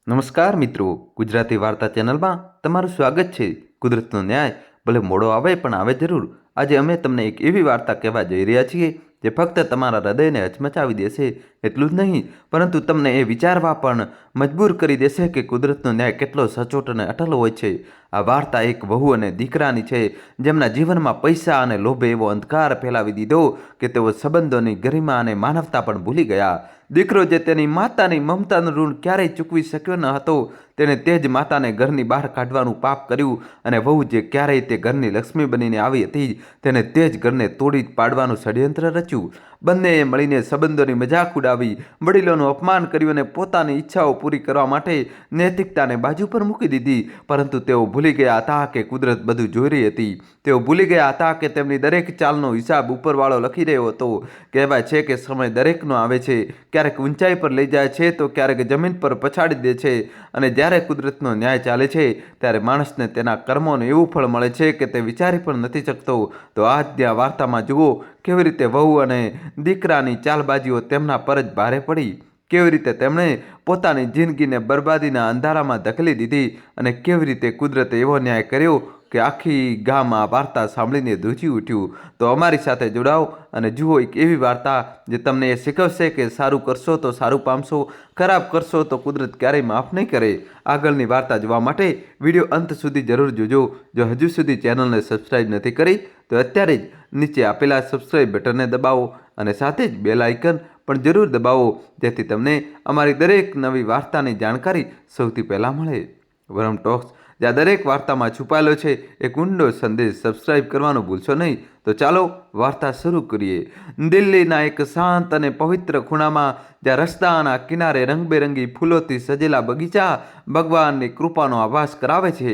નમસ્કાર મિત્રો, ગુજરાતી વાર્તા ચેનલમાં તમારું સ્વાગત છે। કુદરતનો ન્યાય ભલે મોડો આવે પણ આવે જરૂર। આજે અમે તમને એક એવી વાર્તા કહેવા જઈ રહ્યા છીએ જે ફક્ત તમારા હૃદયને હચમચાવી દેશે એટલું જ નહીં, પરંતુ તમને એ વિચારવા પણ મજબૂર કરી દેશે કે કુદરતનો ન્યાય કેટલો સચોટ અને અટલ હોય છે। આ વાર્તા એક વહુ અને દીકરાની છે જેમના જીવનમાં પૈસા અને લોભે એવો અંધકાર ફેલાવી દીધો કે તેઓ સંબંધોની ગરિમા અને માનવતા પણ ભૂલી ગયા। દીકરો જે તેની માતાની મમતાનું ઋણ ક્યારેય ચૂકવી શક્યો ન હતો, તેણે તે જ માતાને ઘરની બહાર કાઢવાનું પાપ કર્યું, અને વહુ જે ક્યારેય તે ઘરની લક્ષ્મી બનીને આવી હતી, તેને તે જ ઘરને તોડી પાડવાનું ષડયંત્ર રચ્યું। બંનેએ મળીને સંબંધોની મજાક ઉડાવી, વડીલોનું અપમાન કર્યું અને પોતાની ઈચ્છાઓ પૂરી કરવા માટે નૈતિકતાને બાજુ પર મૂકી દીધી। પરંતુ તેઓ ભૂલી ગયા હતા કે કુદરત બધું જોઈ રહી હતી। તેઓ ભૂલી ગયા હતા કે તેમની દરેક ચાલનો હિસાબ ઉપરવાળો લખી રહ્યો હતો। કહેવાય છે કે સમય દરેકનો આવે છે, ક્યારેક ઊંચાઈ પર લઈ જાય છે તો ક્યારેક જમીન પર પછાડી દે છે, અને જ્યારે કુદરતનો ન્યાય ચાલે છે ત્યારે માણસને તેના કર્મોનું એવું ફળ મળે છે કે તે વિચારી પણ નથી શકતો। તો આજની આ વાર્તામાં જુઓ કેવી રીતે વહુ અને દીકરાની ચાલબાજીઓ તેમના પર જ ભારે પડી, કેવી રીતે તેમણે પોતાની જિંદગીને બરબાદીના અંધારામાં ધકેલી દીધી, અને કેવી રીતે કુદરતે એવો ન્યાય કર્યો કે આખી ગામ આ વાર્તા સાંભળીને ધ્રુજી ઉઠ્યું। તો અમારી સાથે જોડાઓ અને જુઓ એક એવી વાર્તા જે તમને એ શીખવશે કે સારું કરશો તો સારું પામશો, ખરાબ કરશો તો કુદરત ક્યારેય માફ નહીં કરે। આગળની વાર્તા જોવા માટે વિડીયો અંત સુધી જરૂર જોજો। જો હજુ સુધી ચેનલને સબસ્ક્રાઈબ નથી કરી તો અત્યારે જ નીચે આપેલા સબસ્ક્રાઈબ બટનને દબાવો અને સાથે જ બેલ આઇકન પણ જરૂર દબાવો, જેથી તમને અમારી દરેક નવી વાર્તાની જાણકારી સૌથી પહેલાં મળે। વરમ ટોક્સ જ્યાં દરેક વાર્તામાં છુપાયેલો છે એક ઊંડો સંદેશ, સબસ્ક્રાઈબ કરવાનું ભૂલશો નહીં। તો ચાલો વાર્તા શરૂ કરીએ। દિલ્હીના એક શાંત અને પવિત્ર ખૂણામાં, જ્યાં રસ્તાના કિનારે રંગબેરંગી ફૂલોથી સજેલા બગીચા ભગવાનની કૃપાનો આભાસ કરાવે છે,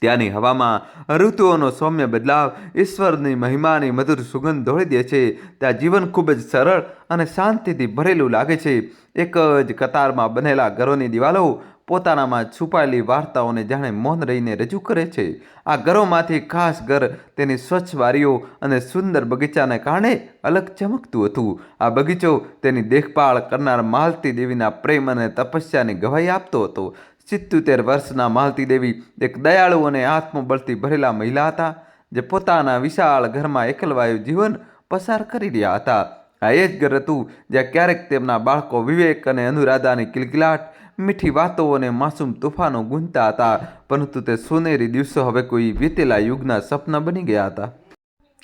ત્યાંની હવામાં ઋતુઓનો સૌમ્ય બદલાવ ઈશ્વરની મહિમાની મધુર સુગંધ દોડી દે છે। ત્યાં જીવન ખૂબ જ સરળ અને શાંતિથી ભરેલું લાગે છે। એક જ કતારમાં બનેલા ઘરોની દિવાલો પોતાનામાં છુપાયેલી વાર્તાઓને જાણે મૌન રહીને રજૂ કરે છે। આ ઘરોમાંથી ખાસ ઘર તેની સ્વચ્છ બારીઓ અને સુંદર બગીચાને કારણે અલગ ચમકતું હતું। આ બગીચો તેની દેખભાળ કરનાર માલતી દેવીના પ્રેમ અને તપસ્યાની ગવાહી આપતો હતો। 77 વર્ષના માલતી દેવી એક દયાળુ અને આત્મબળથી ભરેલા મહિલા હતા, જે પોતાના વિશાળ ઘરમાં એકલવાયું જીવન પસાર કરી રહ્યા હતા। આ એ જ ઘર હતું જ્યાં ક્યારેક તેમના બાળકો વિવેક અને અનુરાધાની કિલકિલાટ, મીઠી વાતો અને માસૂમ તોફાનો ગૂંજતા હતા, પરંતુ તે સોનેરી દિવસો હવે કોઈ વીતેલા યુગના સપના બની ગયા હતા।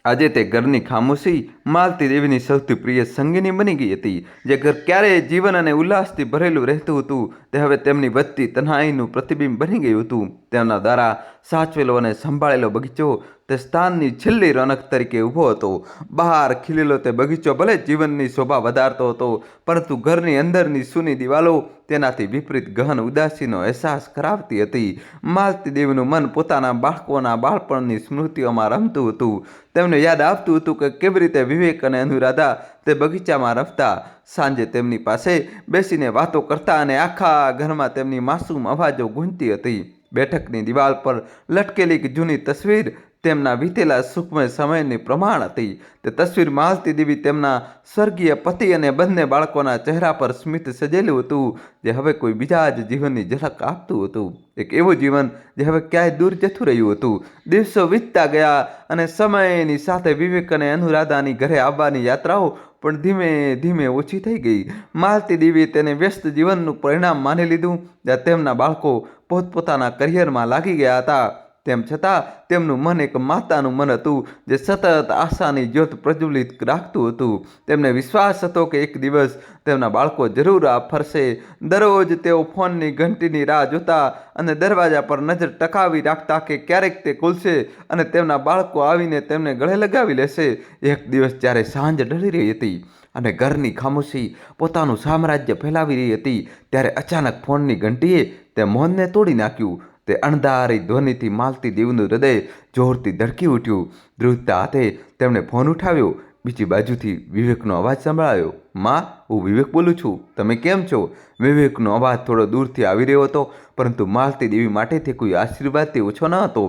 આજે તે ઘરની ખામોશી માલતી દેવીની સૌથી પ્રિય સંગીની બની ગઈ હતી। જે ઘર ક્યારેય જીવન અને ઉલ્લાસથી ભરેલું રહેતું હતું, તે હવે તેમની વધતી તન્હાઈનું પ્રતિબિંબ બની ગયું હતું। તેમના દ્વારા સાચવેલો અને સંભાળેલો બગીચો તે સ્થાનની છેલ્લી રોનક તરીકે ઊભો હતો। બહાર ખીલેલો તે બગીચો ભલે જીવનની શોભા વધારતો હતો, પરંતુ ઘરની અંદરની સૂની દિવાલો તેનાથી વિપરીત ગહન ઉદાસીનો અહેસાસ કરાવતી હતી। માલતી દેવીનું મન પોતાના બાળકોના બાળપણની સ્મૃતિઓમાં રમતું હતું। તેમને યાદ આવતું હતું કે કેવી રીતે વિવેક અને અનુરાધા તે બગીચામાં રમતા, સાંજે તેમની પાસે બેસીને વાતો કરતા, અને આખા ઘરમાં તેમની માસૂમ અવાજો ગૂંજતી હતી। બેઠકની દિવાલ પર લટકેલી એક જૂની તસવીર તેમના વીતેલા સુખમય સમયની પ્રમાણ હતી। તે તસવીર માલતી દેવી તેમના સ્વર્ગીય પતિ અને બંને બાળકોના ચહેરા પર સ્મિત સજેલું હતું, જે હવે કોઈ બીજા જ જીવનની ઝલક આપતું હતું। એક એવું જીવન જે હવે ક્યાંય દૂર જતું રહ્યું હતું। દિવસો વીતતા ગયા અને સમયની સાથે વિવેક અને અનુરાધાની ઘરે આવવાની યાત્રાઓ પણ ધીમે ધીમે ઓછી થઈ ગઈ। માલતી દેવીએ તેને વ્યસ્ત જીવનનું પરિણામ માની લીધું, જ્યાં તેમના બાળકો પોતપોતાના કરિયરમાં લાગી ગયા હતા। તેમ છતાં તેમનું મન એક માતાનું મન હતું, જે સતત આશાની જ્યોત પ્રજ્વલિત રાખતું હતું। તેમને વિશ્વાસ હતો કે એક દિવસ તેમના બાળકો જરૂર આ ફરશે। દરરોજ તેઓ ફોનની ઘંટીની રાહ જોતા અને દરવાજા પર નજર ટકાવી રાખતા કે ક્યારેક તે ખુલશે અને તેમના બાળકો આવીને તેમને ગળે લગાવી લેશે। એક દિવસ જ્યારે સાંજ ઢળી રહી હતી અને ઘરની ખામોશી પોતાનું સામ્રાજ્ય ફેલાવી રહી હતી, ત્યારે અચાનક ફોનની ઘંટીએ તે મૌનને તોડી નાખ્યું। તે અણધારી ધ્વનિથી માલતી દેવીનું હૃદય જોરથી ધડકી ઉઠ્યું। ધ્રુજતા હાથે તેમણે ફોન ઉઠાવ્યો। બીજી બાજુથી વિવેકનો અવાજ સંભળાયો। માં, હું વિવેક બોલું છું, તમે કેમ છો? વિવેકનો અવાજ થોડો દૂરથી આવી રહ્યો હતો, પરંતુ માલતી દેવી માટે તે કોઈ આશીર્વાદથી ઓછો ન હતો।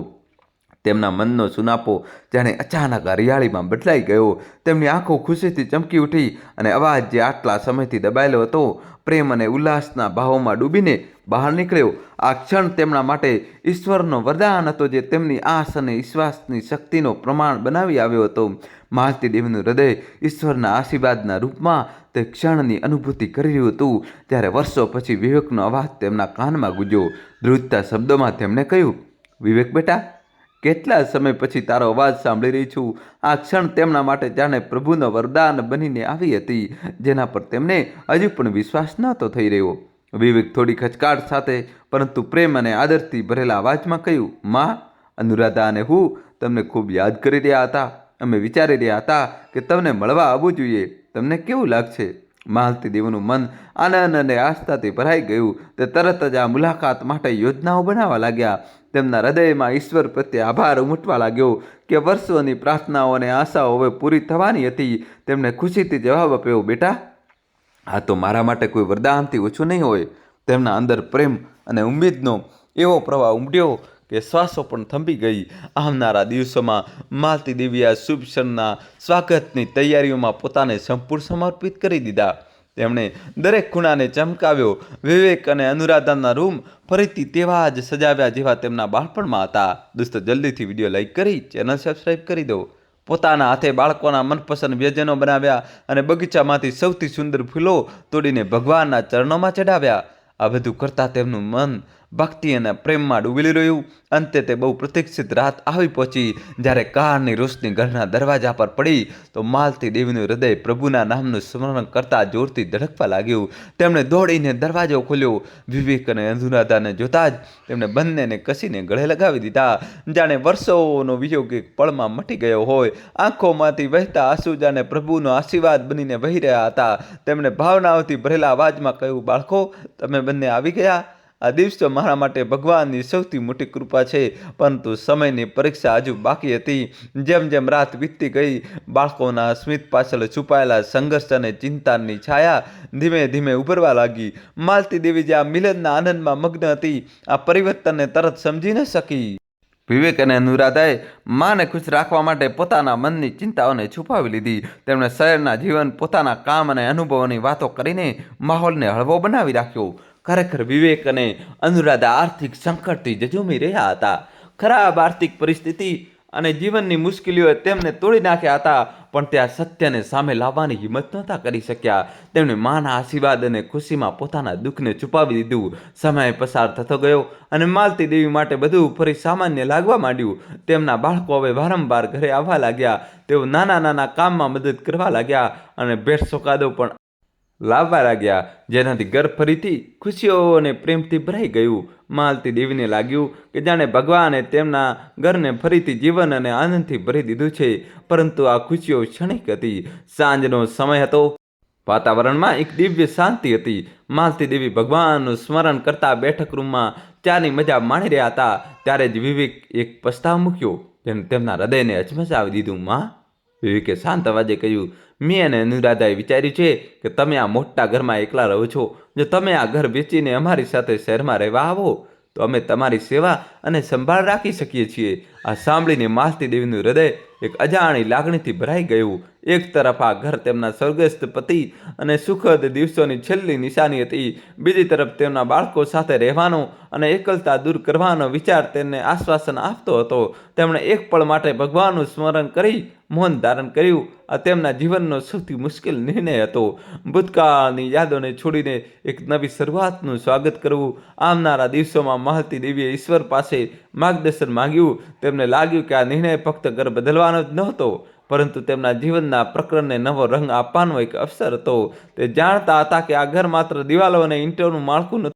તેમના મનનો સુનાપો જાણે અચાનક હરિયાળીમાં બદલાઈ ગયો. તેમની આંખો ખુશીથી ચમકી ઉઠી અને અવાજ જે આટલા સમયથી દબાયેલો હતો પ્રેમ અને ઉલ્લાસના ભાવોમાં ડૂબીને બહાર નીકળ્યો. આ ક્ષણ તેમના માટે ઈશ્વરનો વરદાન હતો, જે તેમની આશ અને વિશ્વાસની શક્તિનો પ્રમાણ બનાવી આવ્યો હતો. માલતી દેવીનું હૃદય ઈશ્વરના આશીર્વાદના રૂપમાં તે ક્ષણની અનુભૂતિ કરી રહ્યું હતું. ત્યારે વર્ષો પછી વિવેકનો અવાજ તેમના કાનમાં ગુંજ્યો. ધ્રુજતા શબ્દોમાં તેમણે કહ્યું, વિવેક બેટા, કેટલા સમય પછી તારો અવાજ સાંભળી રહી છું. આ ક્ષણ તેમના માટે જાણે પ્રભુનો વરદાન બનીને આવી હતી, જેના પર તેમને હજુ પણ વિશ્વાસ નહોતો થઈ રહ્યો. વિવેક થોડી ખચકાટ સાથે પરંતુ પ્રેમ અને આદરથી ભરેલા અવાજમાં કહ્યું, માં, અનુરાધા અને હું તમને ખૂબ યાદ કરી રહ્યા હતા. અમે વિચારી રહ્યા હતા કે તમને મળવા આવવું જોઈએ. તમને કેવું લાગશે? માલતી દેવીનું મન આનંદ અને આસ્થાથી ભરાઈ ગયું. તે તરત જ આ મુલાકાત માટે યોજનાઓ બનાવવા લાગ્યા. તેમના હૃદયમાં ઈશ્વર પ્રત્યે આભાર ઉમટવા લાગ્યો કે વર્ષોની પ્રાર્થનાઓ અને આશાઓ હવે પૂરી થવાની હતી. તેમણે ખુશીથી જવાબ આપ્યો, બેટા, આ તો મારા માટે કોઈ વરદાનથી ઓછું નહીં હોય. તેમના અંદર પ્રેમ અને ઉમ્મીદનો એવો પ્રવાહ ઉમટ્યો કે શ્વાસો પણ થંભી ગઈ. આવનારા દિવસોમાં માલતી દેવી આ શુભ ક્ષણના સ્વાગતની તૈયારીઓમાં પોતાને સંપૂર્ણ સમર્પિત કરી દીધા. તેમણે દરેક ખૂણાને ચમકાવ્યો. વિવેક અને અનુરાધાના રૂમ ફરીથી તેવા જ સજાવ્યા જેવા તેમના બાળપણમાં હતા. દોસ્તો, જલ્દીથી વિડીયો લાઈક કરી ચેનલ સબસ્ક્રાઈબ કરી દો. પોતાના હાથે બાળકોના મનપસંદ વ્યંજનો બનાવ્યા અને બગીચામાંથી સૌથી સુંદર ફૂલો તોડીને ભગવાનના ચરણોમાં ચડાવ્યા. આ બધું કરતાં તેમનું મન ભક્તિ અને પ્રેમમાં ડૂબેલું રહ્યું. અંતે તે બહુ પ્રતીક્ષિત રાત આવી પહોંચી, જ્યારે કારની રોશની ઘરના દરવાજા પર પડી તો માલતી દેવીનું હૃદય પ્રભુના નામનું સ્મરણ કરતાં જોરથી ધડકવા લાગ્યું. તેમણે દોડીને દરવાજો ખોલ્યો. વિવેક અને અનુરાધાને જોતા જ તેમણે બંનેને કસીને ગળે લગાવી દીધા, જાણે વર્ષોનો વિયોગ એક પળમાં મટી ગયો હોય. આંખોમાંથી વહેતા આંસુ જાણે પ્રભુનો આશીર્વાદ બનીને વહી રહ્યા હતા. તેમણે ભાવનાઓથી ભરેલા અવાજમાં કહ્યું, બાળકો, તમે બંને આવી ગયા. આ દિવસો મારા માટે ભગવાનની સૌથી મોટી કૃપા છે, પરંતુ સમયની પરીક્ષા હજુ બાકી હતી. જેમ જેમ રાત વીતતી ગઈ, બાળકોના સ્મિત પાછળ છુપાયેલા સંઘર્ષ અને ચિંતાની છાયા ધીમે ધીમે ઉભરવા લાગી. માલતી દેવી જે આ મિલનના આનંદમાં મગ્ન હતી, આ પરિવર્તનને તરત સમજી ન શકી. વિવેક અને અનુરાધાએ માને ખુશ રાખવા માટે પોતાના મનની ચિંતાઓને છુપાવી લીધી. તેમણે શહેરના જીવન, પોતાના કામ અને અનુભવોની વાતો કરીને માહોલને હળવો બનાવી રાખ્યો. ખરેખર વિવેક અને અનુરાધા આર્થિક સંકટથી ઝઝૂમી રહ્યા હતા. ખરાબ આર્થિક પરિસ્થિતિ અને જીવનની મુશ્કેલીઓએ તેમને તોડી નાખ્યા હતા, પણ તે આ સત્યને સામે લાવવાની હિંમત નહોતા કરી શક્યા. તેમણે માના આશીર્વાદ અને ખુશીમાં પોતાના દુઃખને છુપાવી દીધું. સમય પસાર થતો ગયો અને માલતી દેવી માટે બધું ફરી સામાન્ય લાગવા માંડ્યું. તેમના બાળકો હવે વારંવાર ઘરે આવવા લાગ્યા. તેઓ નાના નાના કામમાં મદદ કરવા લાગ્યા અને ભેટ સોગાદો પણ લાવવા લાગ્યા, જેનાથી ઘર ફરીથી ખુશીઓ અને પ્રેમથી ભરાઈ ગયું. માલતી દેવીને લાગ્યું કે જાણે ભગવાને તેમના ઘરને ફરીથી જીવન અને આનંદથી ભરી દીધું છે. પરંતુ આ ખુશીઓ ક્ષણિક હતી. સાંજનો સમય હતો. વાતાવરણમાં એક દિવ્ય શાંતિ હતી. માલતી દેવી ભગવાનનું સ્મરણ કરતા બેઠક રૂમમાં ચાની મજા માણી રહ્યા હતા. ત્યારે જ વિવેક એક પ્રસ્તાવ મૂક્યો, જેને તેમના હૃદયને હચમચાવી દીધું. માં, વિવેકે શાંત અવાજે કહ્યું, મેં અને અનુરાધાએ વિચાર્યું છે કે તમે આ મોટા ઘરમાં એકલા રહો છો. જો તમે આ ઘર વેચીને અમારી સાથે શહેરમાં રહેવા આવો તો અમે તમારી સેવા અને સંભાળ રાખી શકીએ છીએ. આ સાંભળીને માલતી દેવીનું હૃદય એક અજાણી લાગણીથી ભરાઈ ગયું. એક તરફ આ ઘર તેમના સ્વર્ગસ્થ પતિ અને સુખદ દિવસોની છેલ્લી નિશાની હતી. બીજી તરફ તેમના બાળકો સાથે રહેવાનો અને એકલતા દૂર કરવાનો વિચાર તેમને આશ્વાસન આપતો હતો. તેમણે એક પળ માટે ભગવાનનું સ્મરણ કરી મૌન ધારણ કર્યું. આ તેમના જીવનનો સૌથી મુશ્કેલ નિર્ણય હતો. ભૂતકાળની યાદોને છોડીને એક નવી શરૂઆતનું સ્વાગત કરવું. આવનારા દિવસોમાં માલતી દેવીએ ઈશ્વર પાસે માર્ગદર્શન માંગ્યું. તેમને લાગ્યું કે આ નિર્ણય ફક્ત ઘર બદલવાનો જ નહોતો, પરંતુ તેમના જીવનના પ્રકરણને નવો રંગ આપવાનો એક અવસર હતો. તે જાણતા હતા કે આ ઘર માત્ર દિવાલો અને ઈંટોનું માળખું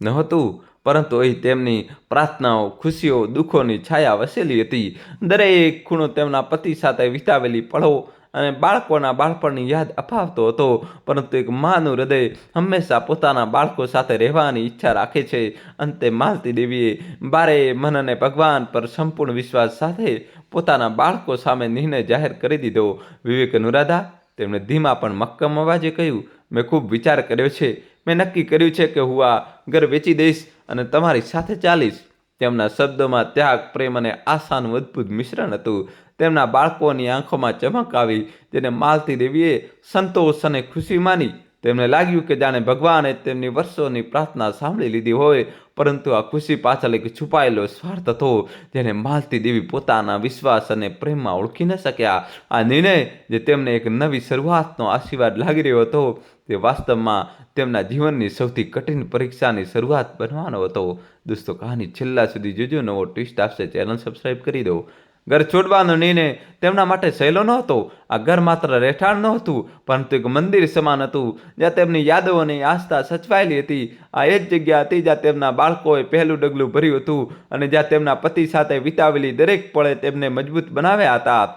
નહોતું, પરંતુ અહીં તેમની પ્રાર્થનાઓ, ખુશીઓ, દુઃખોની છાયા વસેલી હતી. દરેક ખૂણો તેમના પતિ સાથે વિતાવેલી પળો અને બાળકોના બાળપણની યાદ અપાવતો હતો. પરંતુ એક માનું હૃદય હંમેશા પોતાના બાળકો સાથે રહેવાની ઈચ્છા રાખે છે. અંતે માલતી દેવીએ બારે મન અને ભગવાન પર સંપૂર્ણ વિશ્વાસ સાથે પોતાના બાળકો સામે નિર્ણય જાહેર કરી દીધો. વિવેક અનુરાધા, તેમણે ધીમા પણ મક્કમ અવાજે કહ્યું, મેં ખૂબ વિચાર કર્યો છે. મેં નક્કી કર્યું છે કે હું આ ઘર વેચી દઈશ અને તમારી સાથે ચાલીશ. તેમના શબ્દોમાં ત્યાગ, પ્રેમ અને આશાનું અદ્ભુત મિશ્રણ હતું. તેમના બાળકોની આંખોમાં ચમક આવી, જેને માલતી દેવીએ સંતોષ અને ખુશી માની. તેમને લાગ્યું કે જાણે ભગવાને તેમની વર્ષોની પ્રાર્થના સાંભળી લીધી હોય. પરંતુ આ ખુશી પાછળ એક છુપાયેલો સ્વાર્થ હતો, જેને માલતી દેવી પોતાના વિશ્વાસ અને પ્રેમમાં ઓળખી ન શક્યા. આ નિર્ણય, જે તેમને એક નવી શરૂઆતનો આશીર્વાદ લાગી રહ્યો હતો, તે વાસ્તવમાં તેમના જીવનની સૌથી કઠિન પરીક્ષાની શરૂઆત બનવાનો હતો. દોસ્તો, કહાની છેલ્લા સુધી જોજો. નવો ટ્વિસ્ટ આપશે, ચેનલ સબસ્ક્રાઈબ કરી દો. ઘર છોડવાનો નિર્ણય તેમના માટે સહેલો નહોતો. આ ઘર માત્ર રહેઠાણ નહોતું, પરંતુ એક મંદિર સમાન હતું, જ્યાં તેમની યાદો અને આસ્થા સચવાયેલી હતી. આ એ જ જગ્યા હતી જ્યાં તેમના બાળકોએ પહેલું ડગલું ભર્યું હતું, અને જ્યાં તેમના પતિ સાથે વિતાવેલી દરેક પળે તેમને મજબૂત બનાવ્યા હતા.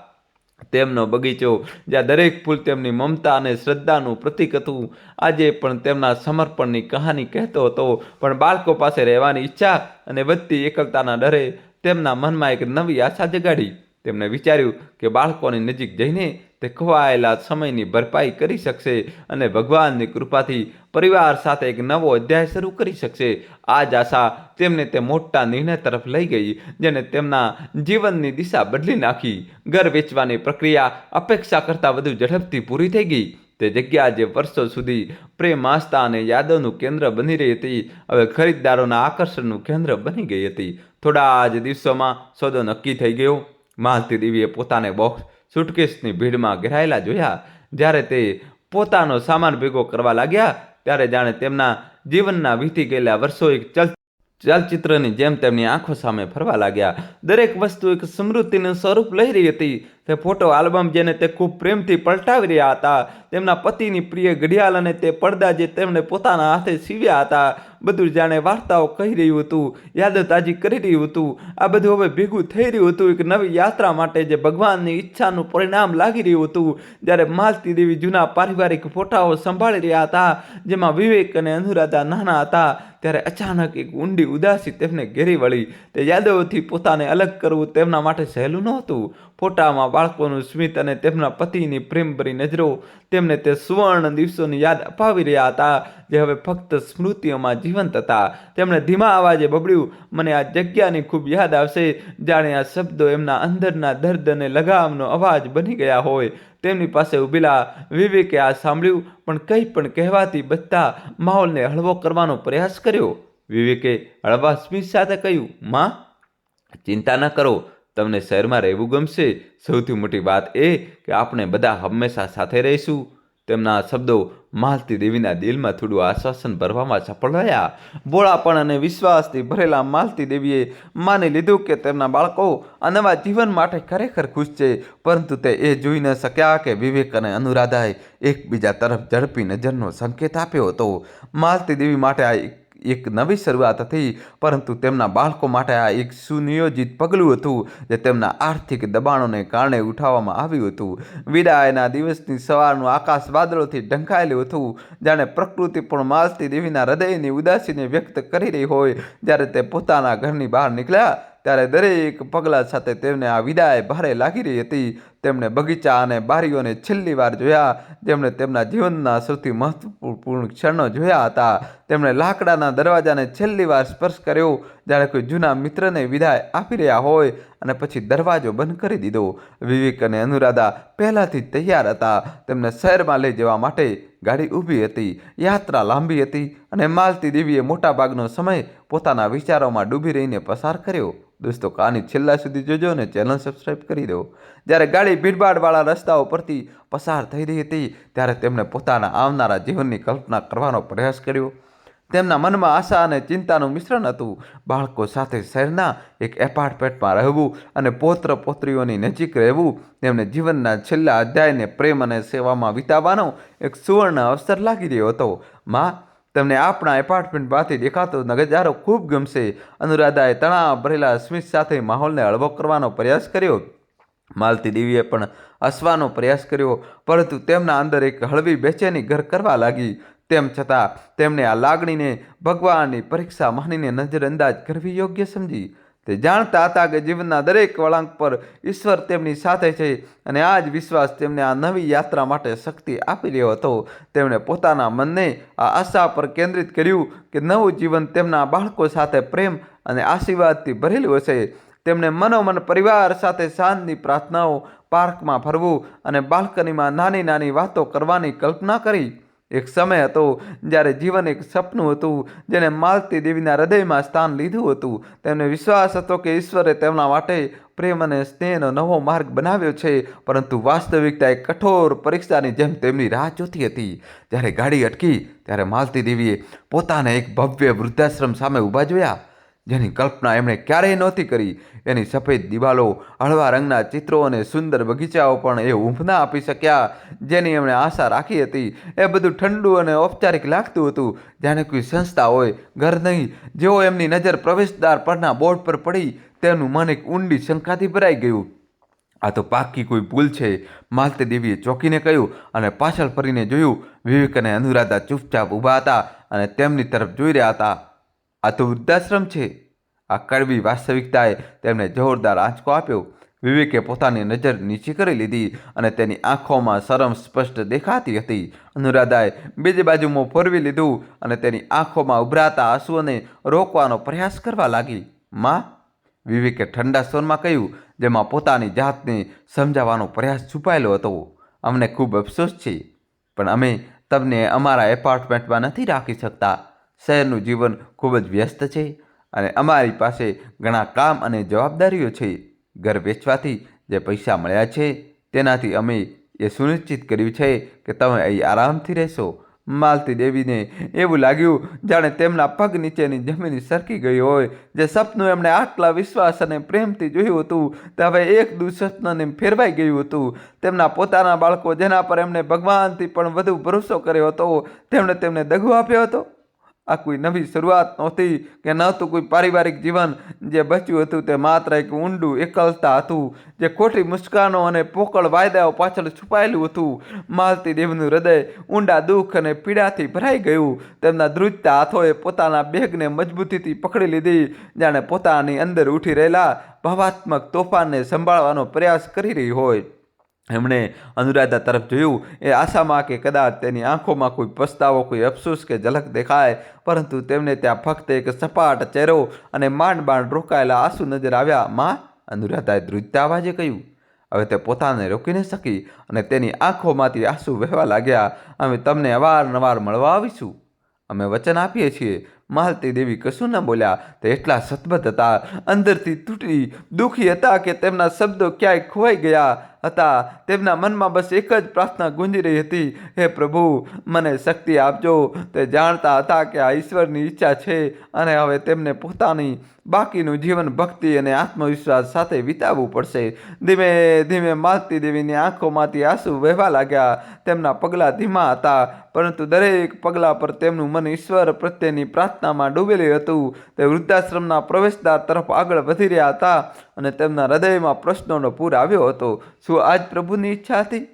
તેમનો બગીચો, જ્યાં દરેક ફૂલ તેમની મમતા અને શ્રદ્ધાનું પ્રતીક હતું, આજે પણ તેમના સમર્પણની કહાની કહેતો હતો. પણ બાળકો પાસે રહેવાની ઈચ્છા અને વધતી એકલતાના ડરે તેમના મનમાં એક નવી આશા જગાડી. તેમણે વિચાર્યું કે બાળકોની નજીક જઈને તે ખોવાયેલા સમયની ભરપાઈ કરી શકશે અને ભગવાનની કૃપાથી પરિવાર સાથે એક નવો અધ્યાય શરૂ કરી શકશે. આ જ આશા તેમને તે મોટા નિર્ણય તરફ લઈ ગઈ, જેને તેમના જીવનની દિશા બદલી નાખી. ઘર વેચવાની પ્રક્રિયા અપેક્ષા કરતાં વધુ ઝડપથી પૂરી થઈ ગઈ. તે જગ્યા જે વર્ષો સુધી પ્રેમ, આસ્થા અને યાદોનું કેન્દ્ર બની રહી હતી, હવે ખરીદદારોના આકર્ષણનું કેન્દ્ર બની ગઈ હતી. થોડા જ દિવસોમાં સોદો નક્કી થઈ ગયો. માલતી દેવીએ પોતાને બોક્સ, સુટકેસની ભીડમાં ઘેરાયેલા જોયા. જ્યારે તે પોતાનો સામાન ભેગો કરવા લાગ્યા, ત્યારે જાણે તેમના જીવનના વીતી ગયેલા વર્ષો એક ચલચિત્રની જેમ તેમની આંખો સામે ફરવા લાગ્યા. દરેક વસ્તુ એક સ્મૃતિનું સ્વરૂપ લઈ રહી હતી. તે ફોટો આલ્બમ, જેને તે ખૂબ પ્રેમથી પલટાવી રહ્યા હતા, તેમના પતિની પ્રિય ઘડિયાળ અને તે પડદા જે તેમણે પોતાના હાથે સીવ્યા હતા, બધું જાણે વાર્તાઓ કહી રહ્યું હતું, યાદો તાજી કરી રહ્યું હતું. આ બધું હવે ભેગું થઈ રહ્યું હતું એક નવી યાત્રા માટે, જે ભગવાનની ઈચ્છાનું પરિણામ લાગી રહ્યું હતું. જ્યારે માલતી દેવી જૂના પારિવારિક ફોટાઓ સંભાળી રહ્યા હતા, જેમાં વિવેક અને અનુરાધા નાના હતા, ત્યારે અચાનક એક ઊંડી ઉદાસી તેમને ઘેરી વળી. તે યાદોથી પોતાને અલગ કરવું તેમના માટે સહેલું નહોતું. ફોટામાં બાળકોનું સ્મિત અને તેમના પતિની પ્રેમભરી નજરો તેમને તે સુવર્ણ દિવસોની યાદ અપાવી રહ્યા હતા, જે હવે ફક્ત સ્મૃતિઓમાં જીવંત હતા. તેમણે ધીમા અવાજે બબડ્યું, "મને આ જગ્યાની ખૂબ યાદ આવશે." જાણે આ શબ્દો એમના અંદરના દર્દ અને લગામનો અવાજ બની ગયા હોય. તેમની પાસે ઊભેલા વિવેકે આ સાંભળ્યું, પણ કંઈ પણ કહેવાથી બચતા માહોલને હળવો કરવાનો પ્રયાસ કર્યો. વિવેકે હળવા સ્મિત સાથે કહ્યું, "માં, ચિંતા ન કરો. તમને શહેરમાં રહેવું ગમશે. સૌથી મોટી વાત એ કે આપણે બધા હંમેશા સાથે રહીશું." તેમના શબ્દો માલતી દેવીના દિલમાં થોડું આશ્વાસન ભરવામાં સફળ રહ્યા. ભોળાપણ અને વિશ્વાસથી ભરેલા માલતી દેવીએ માની લીધું કે તેમના બાળકો આ નવા જીવન માટે ખરેખર ખુશ છે. પરંતુ તે એ જોઈ ન શક્યા કે વિવેક અને અનુરાધાએ એકબીજા તરફ ઝડપી નજરનો સંકેત આપ્યો હતો. માલતી દેવી માટે આ એક નવી શરૂઆત હતી, પરંતુ તેમના બાળકો માટે આ એક સુનિયોજિત પગલું હતું, જે તેમના આર્થિક દબાણોને કારણે ઉઠાવવામાં આવ્યું હતું. વિદાયના દિવસની સવારનું આકાશ વાદળોથી ઢંકાયેલું હતું, જાણે પ્રકૃતિ પણ માલતી દેવીના હૃદયની ઉદાસીને વ્યક્ત કરી રહી હોય. જ્યારે તે પોતાના ઘરની બહાર નીકળ્યા, ત્યારે દરેક પગલા સાથે તેમને આ વિદાય ભારે લાગી રહી હતી. તેમણે બગીચા અને બારીઓને છેલ્લી વાર જોયા, જેમણે તેમના જીવનના સૌથી મહત્વપૂર્ણ ક્ષણો જોયા હતા. તેમણે લાકડાના દરવાજાને છેલ્લી વાર સ્પર્શ કર્યો, જ્યારે કોઈ જૂના મિત્રને વિદાય આપી રહ્યા હોય, અને પછી દરવાજો બંધ કરી દીધો. વિવેક અને અનુરાધા પહેલાંથી જ તૈયાર હતા. તેમને શહેરમાં લઈ જવા માટે ગાડી ઊભી હતી. યાત્રા લાંબી હતી, અને માલતી દેવીએ મોટાભાગનો સમય પોતાના વિચારોમાં ડૂબી રહીને પસાર કર્યો. દોસ્તો, કહાની છેલ્લા સુધી જોજો અને ચેનલ સબસ્ક્રાઈબ કરી દો. જ્યારે ગાડી ભીડભાડવાળા રસ્તાઓ પરથી પસાર થઈ રહી હતી, ત્યારે તેમણે પોતાના આવનારા જીવનની કલ્પના કરવાનો પ્રયાસ કર્યો. તેમના મનમાં આશા અને ચિંતાનું મિશ્રણ હતું. બાળકો સાથે શહેરના એક એપાર્ટમેન્ટમાં રહેવું અને પૌત્ર પૌત્રીઓની નજીક રહેવું તેમને જીવનના છેલ્લા અધ્યાયને પ્રેમ અને સેવામાં વિતાવવાનો એક સુવર્ણ અવસર લાગી રહ્યો હતો. "માં, તમને આપણા એપાર્ટમેન્ટમાંથી દેખાતો નજારો ખૂબ ગમશે." અનુરાધાએ તણાવ ભરેલા સ્મિત સાથે માહોલને હળવો કરવાનો પ્રયાસ કર્યો. માલતી દેવીએ પણ હસવાનો પ્રયાસ કર્યો, પરંતુ તેમના અંદર એક હળવી બેચેની ઘર કરવા લાગી. તેમ છતાં તેમણે આ લાગણીને ભગવાનની પરીક્ષા માનીને નજરઅંદાજ કરવી યોગ્ય સમજી. તે જાણતા હતા કે જીવનના દરેક વળાંક પર ઈશ્વર તેમની સાથે છે અને આ જ વિશ્વાસ તેમને આ નવી યાત્રા માટે શક્તિ આપી રહ્યો હતો. તેમણે પોતાના મનને આ આશા પર કેન્દ્રિત કર્યું કે નવું જીવન તેમના બાળકો સાથે પ્રેમ અને આશીર્વાદથી ભરેલું હશે. તેમણે મનોમન પરિવાર સાથે સાંજની પ્રાર્થનાઓ, પાર્કમાં ફરવું અને બાલ્કનીમાં નાની નાની વાતો કરવાની કલ્પના કરી. એક સમય હતો જ્યારે જીવન એક સપનું હતું જેને માલતી દેવીના હૃદયમાં સ્થાન લીધું હતું. તેમને વિશ્વાસ હતો કે ઈશ્વરે તેમના માટે પ્રેમ અને સ્નેહનો નવો માર્ગ બનાવ્યો છે, પરંતુ વાસ્તવિકતા એક કઠોર પરીક્ષાની જેમ તેમની રાહ જોતી હતી. જ્યારે ગાડી અટકી ત્યારે માલતી દેવીએ પોતાને એક ભવ્ય વૃદ્ધાશ્રમ સામે ઊભા જોયા, જેની કલ્પના એમણે ક્યારેય નહોતી કરી. એની સફેદ દિવાલો, હળવા રંગના ચિત્રો અને સુંદર બગીચાઓ પણ એ ઊંઘ ના આપી શક્યા જેની એમણે આશા રાખી હતી. એ બધું ઠંડુ અને ઔપચારિક લાગતું હતું, જાણે કોઈ સંસ્થા હોય, ઘર નહીં. જેવો એમની નજર પ્રવેશદ્વાર પરના બોર્ડ પર પડી, તેમનું મન એક ઊંડી શંકાથી ભરાઈ ગયું. આ તો પાક્કી કોઈ ભૂલ છે, માલતી દેવીએ ચોંકીને કહ્યું અને પાછળ ફરીને જોયું. વિવેક અને અનુરાધા ચૂપચાપ ઊભા હતા અને તેમની તરફ જોઈ રહ્યા હતા. આ તો વૃદ્ધાશ્રમ છે. આ કડવી વાસ્તવિકતાએ તેમને જોરદાર આંચકો આપ્યો. વિવેકે પોતાની નજર નીચી કરી લીધી અને તેની આંખોમાં શરમ સ્પષ્ટ દેખાતી હતી. અનુરાધાએ બીજી બાજુ મોં ફેરવી લીધું અને તેની આંખોમાં ઉભરાતા આંસુઓને રોકવાનો પ્રયાસ કરવા લાગી. માં, વિવેકે ઠંડા સ્વરમાં કહ્યું, જેમાં પોતાની જાતને સમજાવવાનો પ્રયાસ છુપાયેલો હતો, અમને ખૂબ અફસોસ છે, પણ અમે તમને અમારા એપાર્ટમેન્ટમાં નથી રાખી શકતા. શહેરનું જીવન ખૂબ જ વ્યસ્ત છે અને અમારી પાસે ઘણા કામ અને જવાબદારીઓ છે. ઘર વેચવાથી જે પૈસા મળ્યા છે તેનાથી અમે એ સુનિશ્ચિત કર્યું છે કે તમે અહીં આરામથી રહેશો. માલતી દેવીને એવું લાગ્યું જાણે તેમના પગ નીચેની જમીન સરકી ગઈ હોય. જે સપનું એમણે આટલા વિશ્વાસ અને પ્રેમથી જોયું હતું તે હવે એક દુઃસ્વપ્નને ફેરવાઈ ગયું હતું. તેમના પોતાના બાળકો, જેના પર એમણે ભગવાનથી પણ વધુ ભરોસો કર્યો હતો, તેમણે તેમને દગો આપ્યો હતો. આ કોઈ નવી શરૂઆત નહોતી કે નહોતું કોઈ પારિવારિક જીવન. જે બચ્યું હતું તે માત્ર એક ઊંડું એકલતા હતું, જે ખોટી મુસ્કાનો અને પોકળ વાયદાઓ પાછળ છુપાયેલું હતું. માલતી દેવીનું હૃદય ઊંડા દુઃખ અને પીડાથી ભરાઈ ગયું. તેમના ધ્રુજતા હાથોએ પોતાના બેગને મજબૂતીથી પકડી લીધી, જાણે પોતાની અંદર ઉઠી રહેલા ભાવાત્મક તોફાનને સંભાળવાનો પ્રયાસ કરી રહી હોય. એમણે અનુરાધા તરફ જોયું, એ આશામાં કે કદાચ તેની આંખોમાં કોઈ પસ્તાવો, કોઈ અફસોસ કે ઝલક દેખાય, પરંતુ તેમને ત્યાં ફક્ત એક સપાટ ચહેરો અને માંડ માંડ રોકાયેલા આંસુ નજર આવ્યા. માં, અનુરાધાએ ધ્રુજતા અવાજે કહ્યું. હવે તે પોતાને રોકી ન શકી અને તેની આંખોમાંથી આંસુ વહેવા લાગ્યા. અમે તમને અવારનવાર મળવા આવીશું, અમે વચન આપીએ છીએ. માલતી દેવી કશું ન બોલ્યા. તે એટલા સતબદ્ધ હતા, અંદરથી તૂટી દુઃખી હતા કે તેમના શબ્દો ક્યાંય ખોવાઈ ગયા હતા. તેમના મનમાં બસ એક જ પ્રાર્થના ગુંજી રહી હતી, હે પ્રભુ, મને શક્તિ આપજો. તે જાણતા હતા કે આ ઈશ્વરની ઈચ્છા છે અને હવે તેમને પોતાની બાકીનું જીવન ભક્તિ અને આત્મવિશ્વાસ સાથે વિતાવવું પડશે. ધીમે ધીમે માલતી દેવીની આંખોમાંથી આંસુ વહેવા લાગ્યા. તેમના પગલાં ધીમા હતા, પરંતુ દરેક પગલાં પર તેમનું મન ઈશ્વર પ્રત્યેની પ્રાર્થનામાં ડૂબેલું હતું. તે વૃદ્ધાશ્રમના પ્રવેશદ્વાર તરફ આગળ વધી રહ્યા હતા અને તેમના હૃદયમાં પ્રશ્નોનો પૂર આવ્યો હતો. શું આજ પ્રભુની ઈચ્છા હતી?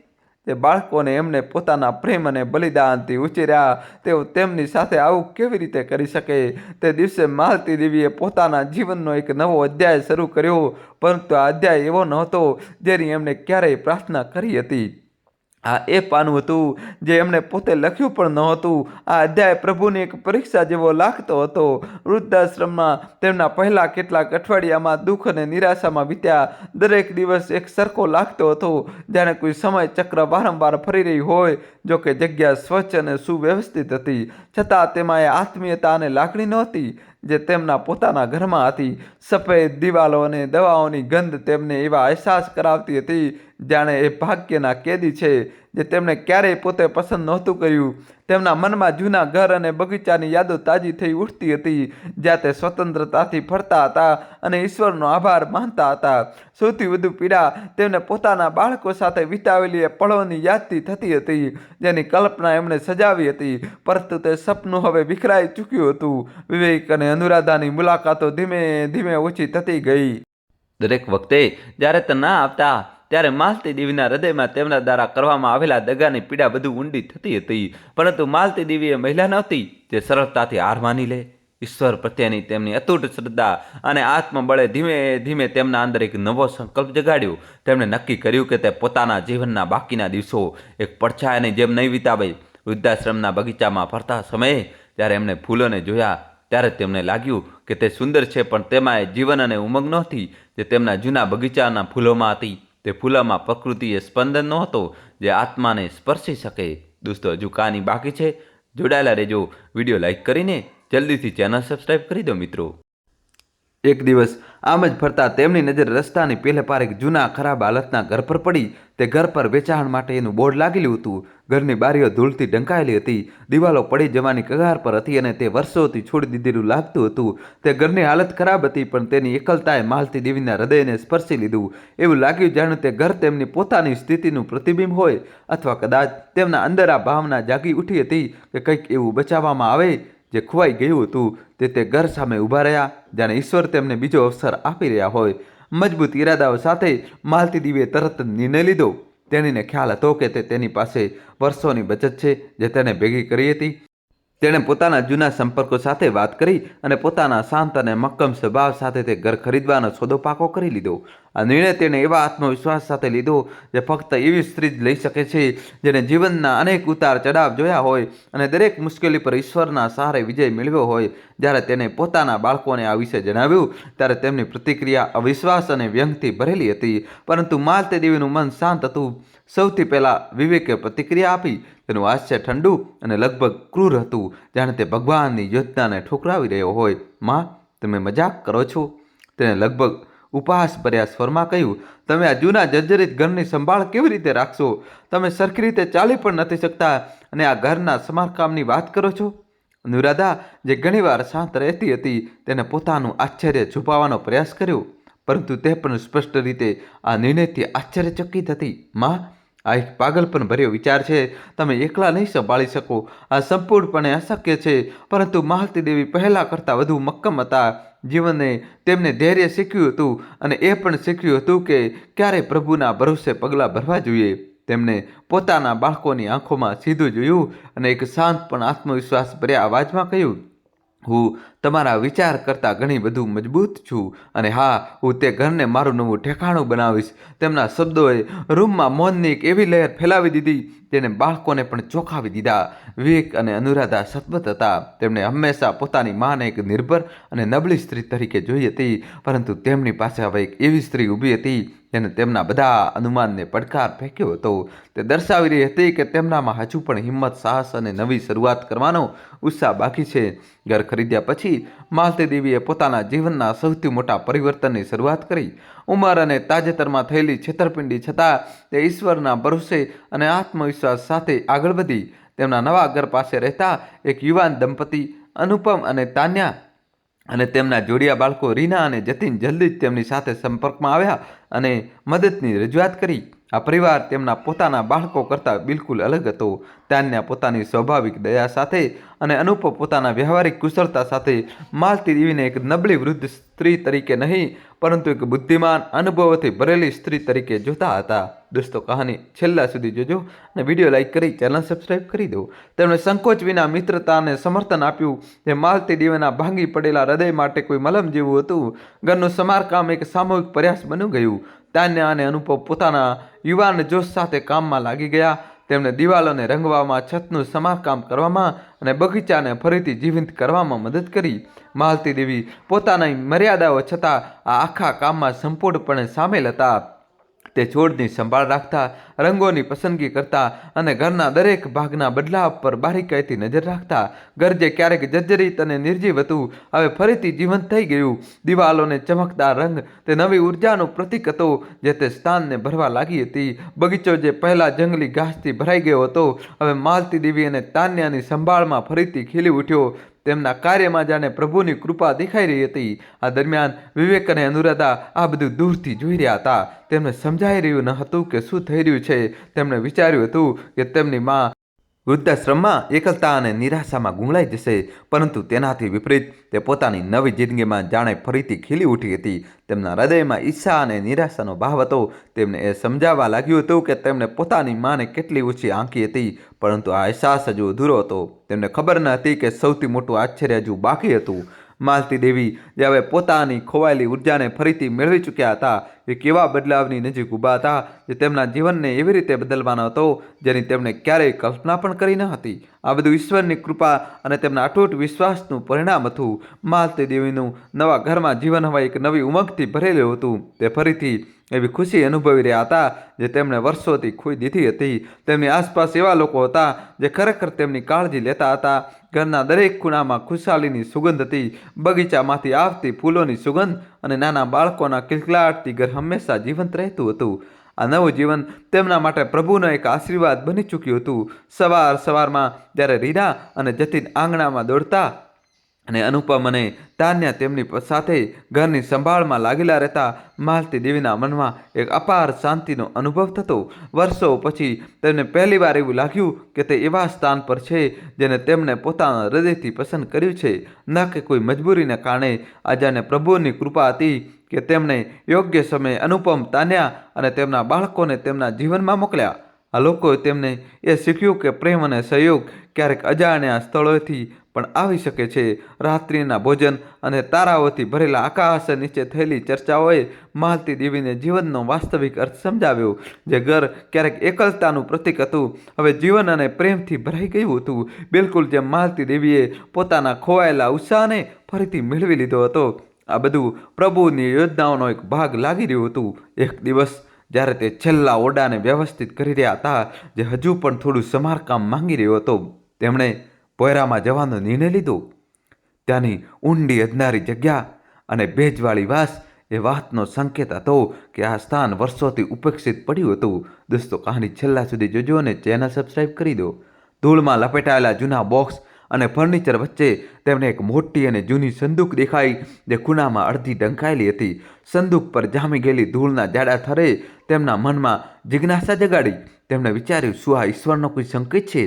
તે બાળકોને એમને પોતાના પ્રેમ અને બલિદાનથી ઉછેર્યા, તેઓ તેમની સાથે આવું કેવી રીતે કરી શકે? તે દિવસે માલતી દેવીએ પોતાના જીવનનો એક નવો અધ્યાય શરૂ કર્યો, પરંતુ આ અધ્યાય એવો નહોતો જેની એમણે ક્યારેય પ્રાર્થના કરી હતી. આ એ પાનું હતું જે એમણે પોતે લખ્યું પણ નહોતું. આ અધ્યાય પ્રભુની એક પરીક્ષા જેવો લાગતો હતો. વૃદ્ધાશ્રમમાં તેમના પહેલા કેટલાક અઠવાડિયામાં દુઃખ અને નિરાશામાં વીત્યા. દરેક દિવસ એક સરખો લાગતો હતો, જાણે કોઈ સમય ચક્ર વારંવાર ફરી રહી હોય. જો કે જગ્યા સ્વચ્છ અને સુવ્યવસ્થિત હતી, છતાં તેમાં એ આત્મીયતા અને લાગણી નહોતી જે તેમના પોતાના ઘરમાં હતી. સફેદ દિવાલો અને દવાઓની ગંધ તેમને એવા અહેસાસ કરાવતી હતી જાણે એ ભાગ્યના કેદી છે જે તેમણે ક્યારેય પોતે પસંદ નહોતું કર્યું. તેમના મનમાં જૂના ઘર અને બગીચાની યાદો તાજી થઈ ઉઠતી હતી, જ્યાં તે સ્વતંત્રતાથી ફરતા હતા અને ઈશ્વરનો આભાર માનતા હતા. સૌથી વધુ પીડા તેમને પોતાના બાળકો સાથે વિતાવેલી એ પળોની યાદથી થતી હતી, જેની કલ્પના એમણે સજાવી હતી, પરંતુ તે સપનું હવે વિખરાઈ ચૂક્યું હતું. વિવેક અને અનુરાધાની મુલાકાતો ધીમે ધીમે ઓછી થતી ગઈ. દરેક વખતે જ્યારે તે ના આવતા ત્યારે માલતી દેવીના હૃદયમાં તેમના દ્વારા કરવામાં આવેલા દગાની પીડા વધુ ઊંડી થતી હતી. પરંતુ માલતી દેવી એ મહિલા નહોતી જે સરળતાથી હાર માની લે. ઈશ્વર પ્રત્યેની તેમની અતૂટ શ્રદ્ધા અને આત્મબળે ધીમે ધીમે તેમના અંદર એક નવો સંકલ્પ જગાડ્યો. તેમણે નક્કી કર્યું કે તે પોતાના જીવનના બાકીના દિવસો એક પડછાયાની જેમ નહીં વિતાવે. વૃદ્ધાશ્રમના બગીચામાં ફરતા સમયે જ્યારે એમણે ફૂલોને જોયા ત્યારે તેમને લાગ્યું કે તે સુંદર છે, પણ તેમાં જીવન અને ઉમંગ નહોતી જે તેમના જૂના બગીચાના ફૂલોમાં હતી. તે ફૂલોમાં પ્રકૃતિએ સ્પંદન નહોતો જે આત્માને સ્પર્શી શકે. દોસ્તો, હજુ કહાની બાકી છે. જોડાયેલા રહેજો. વિડીયો લાઈક કરીને જલ્દીથી ચેનલ સબસ્ક્રાઈબ કરી દો મિત્રો. એક દિવસ આમ જ ફરતા તેમની નજર રસ્તાની પેલે પાર એક જૂના ખરાબ હાલતના ઘર પર પડી. તે ઘર પર વેચાણ માટે એનું બોર્ડ લાગેલું હતું. ઘરની બારીઓ ધૂળથી ઢંકાયેલી હતી. દિવાલો પડી જવાની કગાર પર હતી અને તે વર્ષોથી છોડી દીધેલું લાગતું હતું. તે ઘરની હાલત ખરાબ હતી, પણ તેની એકલતાએ માલતી દેવીના હૃદયને સ્પર્શી લીધું. એવું લાગ્યું જાણે તે ઘર તેમની પોતાની સ્થિતિનું પ્રતિબિંબ હોય, અથવા કદાચ તેમના અંદર આ ભાવના જાગી ઉઠી હતી કે કંઈક એવું બચાવવામાં આવે જે ખોવાઈ ગયું હતું. તે ઘર સામે ઊભા રહ્યા જાણે ઈશ્વર તેમને બીજો અવસર આપી રહ્યા હોય. મજબૂત ઈરાદાઓ સાથે માલતી દેવીએ તરત નિર્ણય લીધો. તેણીને ખ્યાલ હતો કે તે તેની પાસે વર્ષોની બચત છે જે તેને ભેગી કરી હતી. તેણે પોતાના જૂના સંપર્કો સાથે વાત કરી અને પોતાના શાંત અને મક્કમ સ્વભાવ સાથે તે ઘર ખરીદવાનો સોદો પાકો કરી લીધો. આ નિર્ણય તેણે એવા આત્મવિશ્વાસ સાથે લીધો જે ફક્ત એવી સ્ત્રી જ લઈ શકે છે જેને જીવનના અનેક ઉતાર ચઢાવ જોયા હોય અને દરેક મુશ્કેલી પર ઈશ્વરના સહારે વિજય મેળવ્યો હોય. જ્યારે તેણે પોતાના બાળકોને આ વિશે જણાવ્યું ત્યારે તેમની પ્રતિક્રિયા અવિશ્વાસ અને વ્યંગથી ભરેલી હતી, પરંતુ માલતી દેવીનું મન શાંત હતું. સૌથી પહેલાં વિવેકે પ્રતિક્રિયા આપી. તેનું હાસ્ય ઠંડુ અને લગભગ ક્રૂર હતું, જાણે તે ભગવાનની યોજનાને ઠુકરાવી રહ્યો હોય. માં, તમે મજાક કરો છો? તેણે લગભગ ઉપહાસ ભર્યા સ્વરમાં કહ્યું. તમે આ જૂના જર્જરિત ઘરની સંભાળ કેવી રીતે રાખશો? તમે સરખી રીતે ચાલી પણ નથી શકતા અને આ ઘરના સમારકામની વાત કરો છો? અનુરાધા, જે ઘણીવાર શાંત રહેતી હતી, તેને પોતાનું આશ્ચર્ય છુપાવવાનો પ્રયાસ કર્યો, પરંતુ તે પણ સ્પષ્ટ રીતે આ નિર્ણયથી આશ્ચર્યચકિત હતી. માં, આ એક પાગલપણ ભર્યો વિચાર છે. તમે એકલા નહીં સંભાળી શકો. આ સંપૂર્ણપણે અશક્ય છે. પરંતુ માલતી દેવી પહેલાં કરતાં વધુ મક્કમ હતા. જીવને તેમને ધૈર્ય શીખ્યું હતું અને એ પણ શીખ્યું હતું કે ક્યારે પ્રભુના ભરોસે પગલાં ભરવા જોઈએ. તેમણે પોતાના બાળકોની આંખોમાં સીધું જોયું અને એક શાંત પણ આત્મવિશ્વાસ ભર્યા અવાજમાં કહ્યું, હું તમારા વિચાર કરતાં ઘણી વધુ મજબૂત છું અને હા, હું તે ઘરને મારું નવું ઠેકાણું બનાવીશ. તેમના શબ્દોએ રૂમમાં મૌનની એક એવી લહેર ફેલાવી દીધી જેને બાળકોને પણ ચોંકાવી દીધા. વિવેક અને અનુરાધા સતબત હતા. તેમણે હંમેશા પોતાની માને એક નિર્ભર અને નબળી સ્ત્રી તરીકે જોઈ હતી, પરંતુ તેમની પાસે હવે એક એવી સ્ત્રી ઊભી હતી જેને તેમના બધા અનુમાનને પડકાર ફેંક્યો હતો. તે દર્શાવી રહી હતી કે તેમનામાં હજુ પણ હિંમત, સાહસ અને નવી શરૂઆત કરવાનો ઉત્સાહ બાકી છે. ઘર ખરીદ્યા પછી માલતી દેવીએ પોતાના જીવનના સૌથી મોટા પરિવર્તનની શરૂઆત કરી. ઉંમર અને તાજેતરમાં થયેલી છેતરપિંડી છતાં તે ઈશ્વરના ભરોસે અને આત્મવિશ્વાસ સાથે આગળ વધી. તેમના નવા ઘર પાસે રહેતા એક યુવાન દંપતી અનુપમ અને તાન્યા અને તેમના જોડિયા બાળકો રીના અને જતીન જલ્દી જ તેમની સાથે સંપર્કમાં આવ્યા અને મદદની રજૂઆત કરી. આ પરિવાર તેમના પોતાના બાળકો કરતાં બિલકુલ અલગ હતો. તાન્યા પોતાની સ્વાભાવિક દયા સાથે અને અનુપમ પોતાના વ્યવહારિક કુશળતા સાથે માલતી દેવીને એક નબળી વૃદ્ધ સ્ત્રી તરીકે નહીં, પરંતુ એક બુદ્ધિમાન, અનુભવોથી ભરેલી સ્ત્રી તરીકે જોતા હતા. દોસ્તો, કહાની છેલ્લા સુધી જોજો અને વિડીયો લાઈક કરી ચેનલ સબસ્ક્રાઈબ કરી દો. તેમણે સંકોચ વિના મિત્રતા અને સમર્થન આપ્યું જે માલતી દેવીના ભાંગી પડેલા હૃદય માટે કોઈ મલમ જેવું હતું. ઘરનું સમારકામ એક સામૂહિક પ્રયાસ બની ગયું. તાન્યા અને અનુપમ પોતાના યુવાન જોશ સાથે કામમાં લાગી ગયા. તેમણે દિવાલોને રંગવામાં, છતનું સમારકામ કરવામાં અને બગીચાને ફરીથી જીવંત કરવામાં મદદ કરી. માલતી દેવી પોતાની મર્યાદાઓ છતાં આ આખા કામમાં સંપૂર્ણપણે સામેલ હતા. તે છોડની સંભાળ રાખતા, રંગોની પસંદગી કરતા અને ઘરના દરેક ભાગના બદલાવ પર બારીકાઈથી નજર રાખતા. ઘર જે ક્યારેક જર્જરિત અને નિર્જીવ હતું, હવે ફરીથી જીવંત થઈ ગયું. દિવાલોને ચમકદાર રંગ તે નવી ઉર્જાનું પ્રતીક હતો જે તે સ્થાનને ભરવા લાગી હતી. બગીચો જે પહેલાં જંગલી ઘાસથી ભરાઈ ગયો હતો, હવે માલતી દેવી અને તાન્યાની સંભાળમાં ફરીથી ખીલી ઉઠ્યો. તેમના કાર્યમાં જાણે પ્રભુની કૃપા દેખાઈ રહી હતી. આ દરમિયાન વિવેક અને અનુરાધા આ બધું દૂરથી જોઈ રહ્યા હતા. તેમને સમજાઈ રહ્યું ન હતું કે શું થઈ રહ્યું છે. તેમણે વિચાર્યું હતું કે તેમની માં વૃદ્ધાશ્રમમાં એકલતા અને નિરાશામાં ગુંગળાઈ જશે, પરંતુ તેનાથી વિપરીત તે પોતાની નવી જિંદગીમાં જાણે ફરીથી ખીલી ઉઠી હતી. તેમના હૃદયમાં ઈચ્છા અને નિરાશાનો ભાવ હતો. તેમને એ સમજાવવા લાગ્યું હતું કે તેમણે પોતાની માને કેટલી ઓછી આંકી હતી, પરંતુ આ અહેસાસ હજુ અધૂરો હતો. તેમને ખબર ન હતી કે સૌથી મોટું આશ્ચર્ય હજુ બાકી હતું. માલતી દેવી જે હવે પોતાની ખોવાયેલી ઉર્જાને ફરીથી મેળવી ચૂક્યા હતા, એ કેવા બદલાવની નજીક ઊભા હતા જે તેમના જીવનને એવી રીતે બદલવાનો હતો જેની તેમણે ક્યારેય કલ્પના પણ કરી ન હતી. આ બધું ઈશ્વરની કૃપા અને તેમના અતૂટ વિશ્વાસનું પરિણામ હતું. માલતી દેવીનું નવા ઘરમાં જીવન હવે એક નવી ઉમંગથી ભરેલું હતું. તે ફરીથી એવી ખુશી અનુભવી રહ્યા હતા જે તેમણે વર્ષોથી ખોઈ દીધી હતી. તેમની આસપાસ એવા લોકો હતા જે ખરેખર તેમની કાળજી લેતા હતા. ઘરના દરેક ખૂણામાં ખુશાલીની સુગંધ હતી. બગીચામાંથી આવતી ફૂલોની સુગંધ અને નાના બાળકોના કિલકલાટથી ઘર હંમેશા જીવંત રહેતું હતું. આ નવું જીવન તેમના માટે પ્રભુનો એક આશીર્વાદ બની ચૂક્યું હતું. સવારમાં જ્યારે રીના અને જતીન આંગણામાં દોડતા અને અનુપમ અને તાન્યા તેમની સાથે ઘરની સંભાળમાં લાગેલા રહેતા, માલતી દેવીના મનમાં એક અપાર શાંતિનો અનુભવ થતો. વર્ષો પછી તેમને પહેલીવાર એવું લાગ્યું કે તે એવા સ્થાન પર છે જેને તેમણે પોતાના હૃદયથી પસંદ કર્યું છે, ન કે કોઈ મજબૂરીને કારણે. આ જાણે પ્રભુની કૃપા હતી કે તેમણે યોગ્ય સમયે અનુપમ, તાન્યા અને તેમના બાળકોને તેમના જીવનમાં મોકલ્યા. આ લોકોએ તેમને એ શીખ્યું કે પ્રેમ અને સહયોગ ક્યારેક અજાણ્યા સ્થળોએથી પણ આવી શકે છે. રાત્રિના ભોજન અને તારાઓથી ભરેલા આકાશ નીચે થયેલી ચર્ચાઓએ માલતી દેવીને જીવનનો વાસ્તવિક અર્થ સમજાવ્યો. જે ઘર ક્યારેક એકલતાનું પ્રતીક હતું, હવે જીવન અને પ્રેમથી ભરાઈ ગયું હતું, બિલકુલ જેમ માલતી દેવીએ પોતાના ખોવાયેલા ઉત્સાહને ફરીથી મેળવી લીધો હતો. આ બધું પ્રભુની યોજનાઓનો એક ભાગ લાગી રહ્યું હતું. એક દિવસ જ્યારે તે છેલ્લા ઓરડાને વ્યવસ્થિત કરી રહ્યા હતા, જે હજુ પણ થોડું સમારકામ માંગી રહ્યો હતો, તેમણે પોયરામાં જવાનો નિર્ણય લીધો. ત્યાંની ઊંડી અંધારી જગ્યા અને ભેજવાળી વાસ એ વાતનો સંકેત હતો કે આ સ્થાન વર્ષોથી ઉપેક્ષિત પડ્યું હતું. દોસ્તો, કહાની છેલ્લા સુધી જોજો અને ચેનલ સબસ્ક્રાઈબ કરી દો. ધૂળમાં લપેટાયેલા જૂના બોક્સ અને ફર્નિચર વચ્ચે તેમને એક મોટી અને જૂની સંદૂક દેખાઈ, જે ખૂણામાં અડધી ઢંકાયેલી હતી. સંદૂક પર જામી ગયેલી ધૂળના જાડા થરે તેમના મનમાં જિજ્ઞાસા જગાડી. તેમણે વિચાર્યું, શું આ ઈશ્વરનો કોઈ સંકેત છે?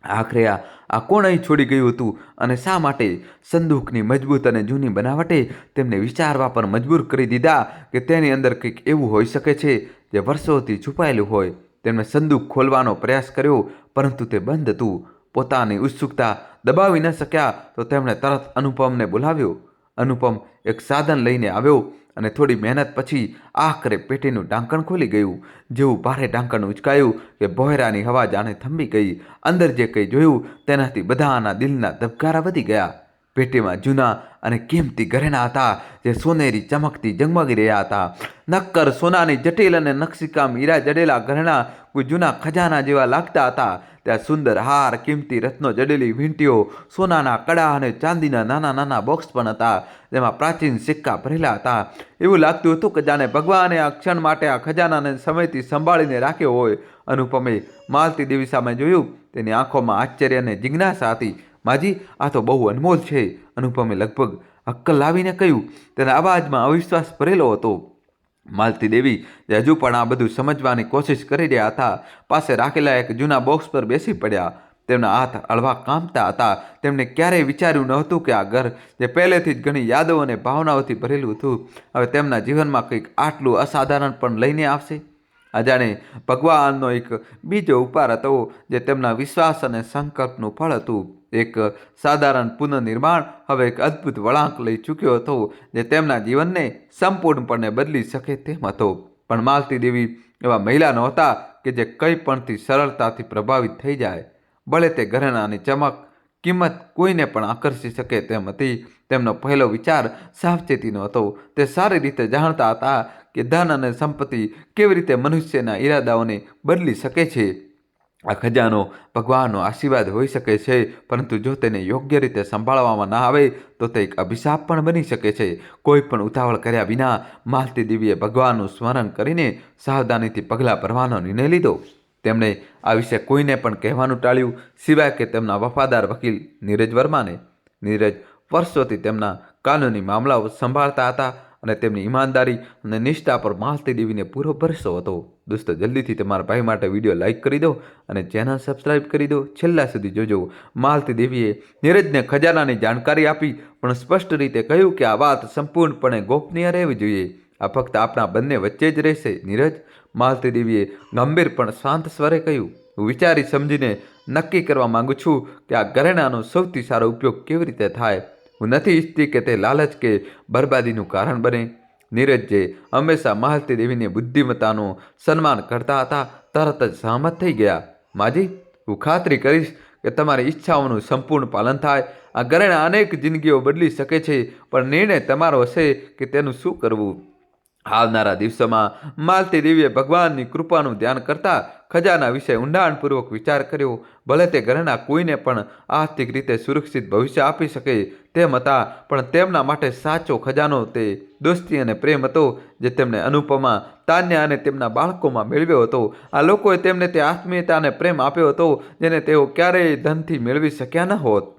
આખરે આ કોણ અહીં છોડી ગયું હતું અને શા માટે? સંદૂકની મજબૂત અને જૂની બનાવટે તેમને વિચારવા પર મજબૂર કરી દીધા કે તેની અંદર કંઈક એવું હોઈ શકે છે જે વર્ષોથી છુપાયેલું હોય. તેમણે સંદૂક ખોલવાનો પ્રયાસ કર્યો, પરંતુ તે બંધ હતું. પોતાની ઉત્સુકતા દબાવી ન શક્યા તો તેમણે તરત અનુપમને બોલાવ્યો. અનુપમ એક સાધન લઈને આવ્યો અને થોડી મહેનત પછી આખરે પેટીનું ઢાંકણ ખોલી ગયું. જેવું ભારે ઢાંકણ ઉંચકાયું કે ભોંયરાની હવા જાણે થંભી ગઈ. અંદર જે કંઈ જોયું તેનાથી બધાના દિલના ધબકારા વધી ગયા. પેટીમાં જૂના અને કિંમતી ઘરેણાં હતા જે સોનેરી ચમકથી ઝગમગી રહ્યા હતા. નક્કર સોનાની જટિલ અને નકશીકામ હીરા જડેલા ઘરેણાં કોઈ જૂના ખજાના જેવા લાગતા હતા. ત્યાં સુંદર હાર, કિંમતી રત્નો જડેલી વીંટીઓ, સોનાના કડા અને ચાંદીના નાના નાના બોક્સ પણ હતા, જેમાં પ્રાચીન સિક્કા ભરેલા હતા. એવું લાગતું હતું કે જાણે ભગવાને આ ક્ષણ માટે આ ખજાનાને સમયથી સંભાળીને રાખ્યો હોય. અનુપમે માલતી દેવી સામે જોયું. તેની આંખોમાં આશ્ચર્ય અને જિજ્ઞાસા હતી. માજી, આ તો બહુ અનમોલ છે, અનુપમે લગભગ અક્કલ લાવીને કહ્યું. તેના અવાજમાં અવિશ્વાસ ભરેલો હતો. માલતી દેવી જે હજુ પણ આ બધું સમજવાની કોશિશ કરી રહ્યા હતા, પાસે રાખેલા એક જૂના બોક્સ પર બેસી પડ્યા. તેમના હાથ હળવા કામતા હતા. તેમણે ક્યારેય વિચાર્યું ન હતું કે આ ઘર, જે પહેલેથી જ ઘણી યાદો અને ભાવનાઓથી ભરેલું હતું, હવે તેમના જીવનમાં કંઈક આટલું અસાધારણ પણ લઈને આવશે. અજાણે ભગવાનનો એક બીજો ઉપહાર હતો જે તેમના વિશ્વાસ અને સંકલ્પનું ફળ હતું. એક સાધારણ પુનઃનિર્માણ હવે એક અદ્ભુત વળાંક લઈ ચૂક્યો હતો જે તેમના જીવનને સંપૂર્ણપણે બદલી શકે તેમ હતો. પણ માલતી દેવી એવા મહિલા નહોતા કે જે કંઈ પણથી સરળતાથી પ્રભાવિત થઈ જાય. ભલે તે ઘરેણાની ચમક, કિંમત કોઈને પણ આકર્ષી શકે તેમ હતી. તેમનો પહેલો વિચાર સાવચેતીનો હતો. તે સારી રીતે જાણતા હતા કે ધન અને સંપત્તિ કેવી રીતે મનુષ્યના ઈરાદાઓને બદલી શકે છે. આ ખજાનો ભગવાનનો આશીર્વાદ હોઈ શકે છે, પરંતુ જો તેને યોગ્ય રીતે સંભાળવામાં ના આવે તો તે એક અભિશાપ પણ બની શકે છે. કોઈ પણ ઉતાવળ કર્યા વિના માલતી દેવીએ ભગવાનનું સ્મરણ કરીને સાવધાનીથી પગલાં ભરવાનો નિર્ણય લીધો. તેમણે આ વિશે કોઈને પણ કહેવાનું ટાળ્યું, સિવાય કે તેમના વફાદાર વકીલ નીરજ વર્માને. નીરજ વર્ષોથી તેમના કાનૂની મામલાઓ સંભાળતા હતા અને તેમની ઈમાનદારી અને નિષ્ઠા પર માલતી દેવીને પૂરો ભરોસો હતો. દોસ્તો, જલ્દીથી તમારા ભાઈ માટે વિડીયો લાઇક કરી દો અને ચેનલ સબસ્ક્રાઈબ કરી દો. છેલ્લા સુધી જોજો. માલતી દેવીએ નીરજને ખજાનાની જાણકારી આપી, પણ સ્પષ્ટ રીતે કહ્યું કે આ વાત સંપૂર્ણપણે ગોપનીય રહેવી જોઈએ. આ ફક્ત આપણા બંને વચ્ચે જ રહેશે, નીરજ. માલતી દેવીએ ગંભીર પણ શાંત સ્વરે કહ્યું, હું વિચારી સમજીને નક્કી કરવા માંગુ છું કે આ ઘરેણાનો સૌથી સારો ઉપયોગ કેવી રીતે થાય. હું નથી ઈચ્છતી કે તે લાલચ કે બરબાદીનું કારણ બને. નીરજ, જે હંમેશા માલતી દેવીની બુદ્ધિમત્તાનું સન્માન કરતા હતા, તરત જ સહમત થઈ ગયા. માજી, હું ખાતરી કરીશ કે તમારી ઈચ્છાઓનું સંપૂર્ણ પાલન થાય. આ ઘરેણા અનેક જિંદગીઓ બદલી શકે છે, પણ નિર્ણય તમારો હશે કે તેનું શું કરવું. આવનારા દિવસોમાં માલતી દેવીએ ભગવાનની કૃપાનું ધ્યાન કરતા ખજાના વિશે ઊંડાણપૂર્વક વિચાર કર્યો. ભલે તે ઘરેણા કોઈને પણ આર્થિક રીતે સુરક્ષિત ભવિષ્ય આપી શકે તેમ હતા, પણ તેમના માટે સાચો ખજાનો તે દોસ્તી અને પ્રેમ હતો, જે તેમણે અનુપમા, તાન્યા અને તેમના બાળકોમાં મેળવ્યો હતો. આ લોકોએ તેમને તે આત્મીયતા અને પ્રેમ આપ્યો હતો જેને તેઓ ક્યારેય ધનથી મેળવી શક્યા ન હોત.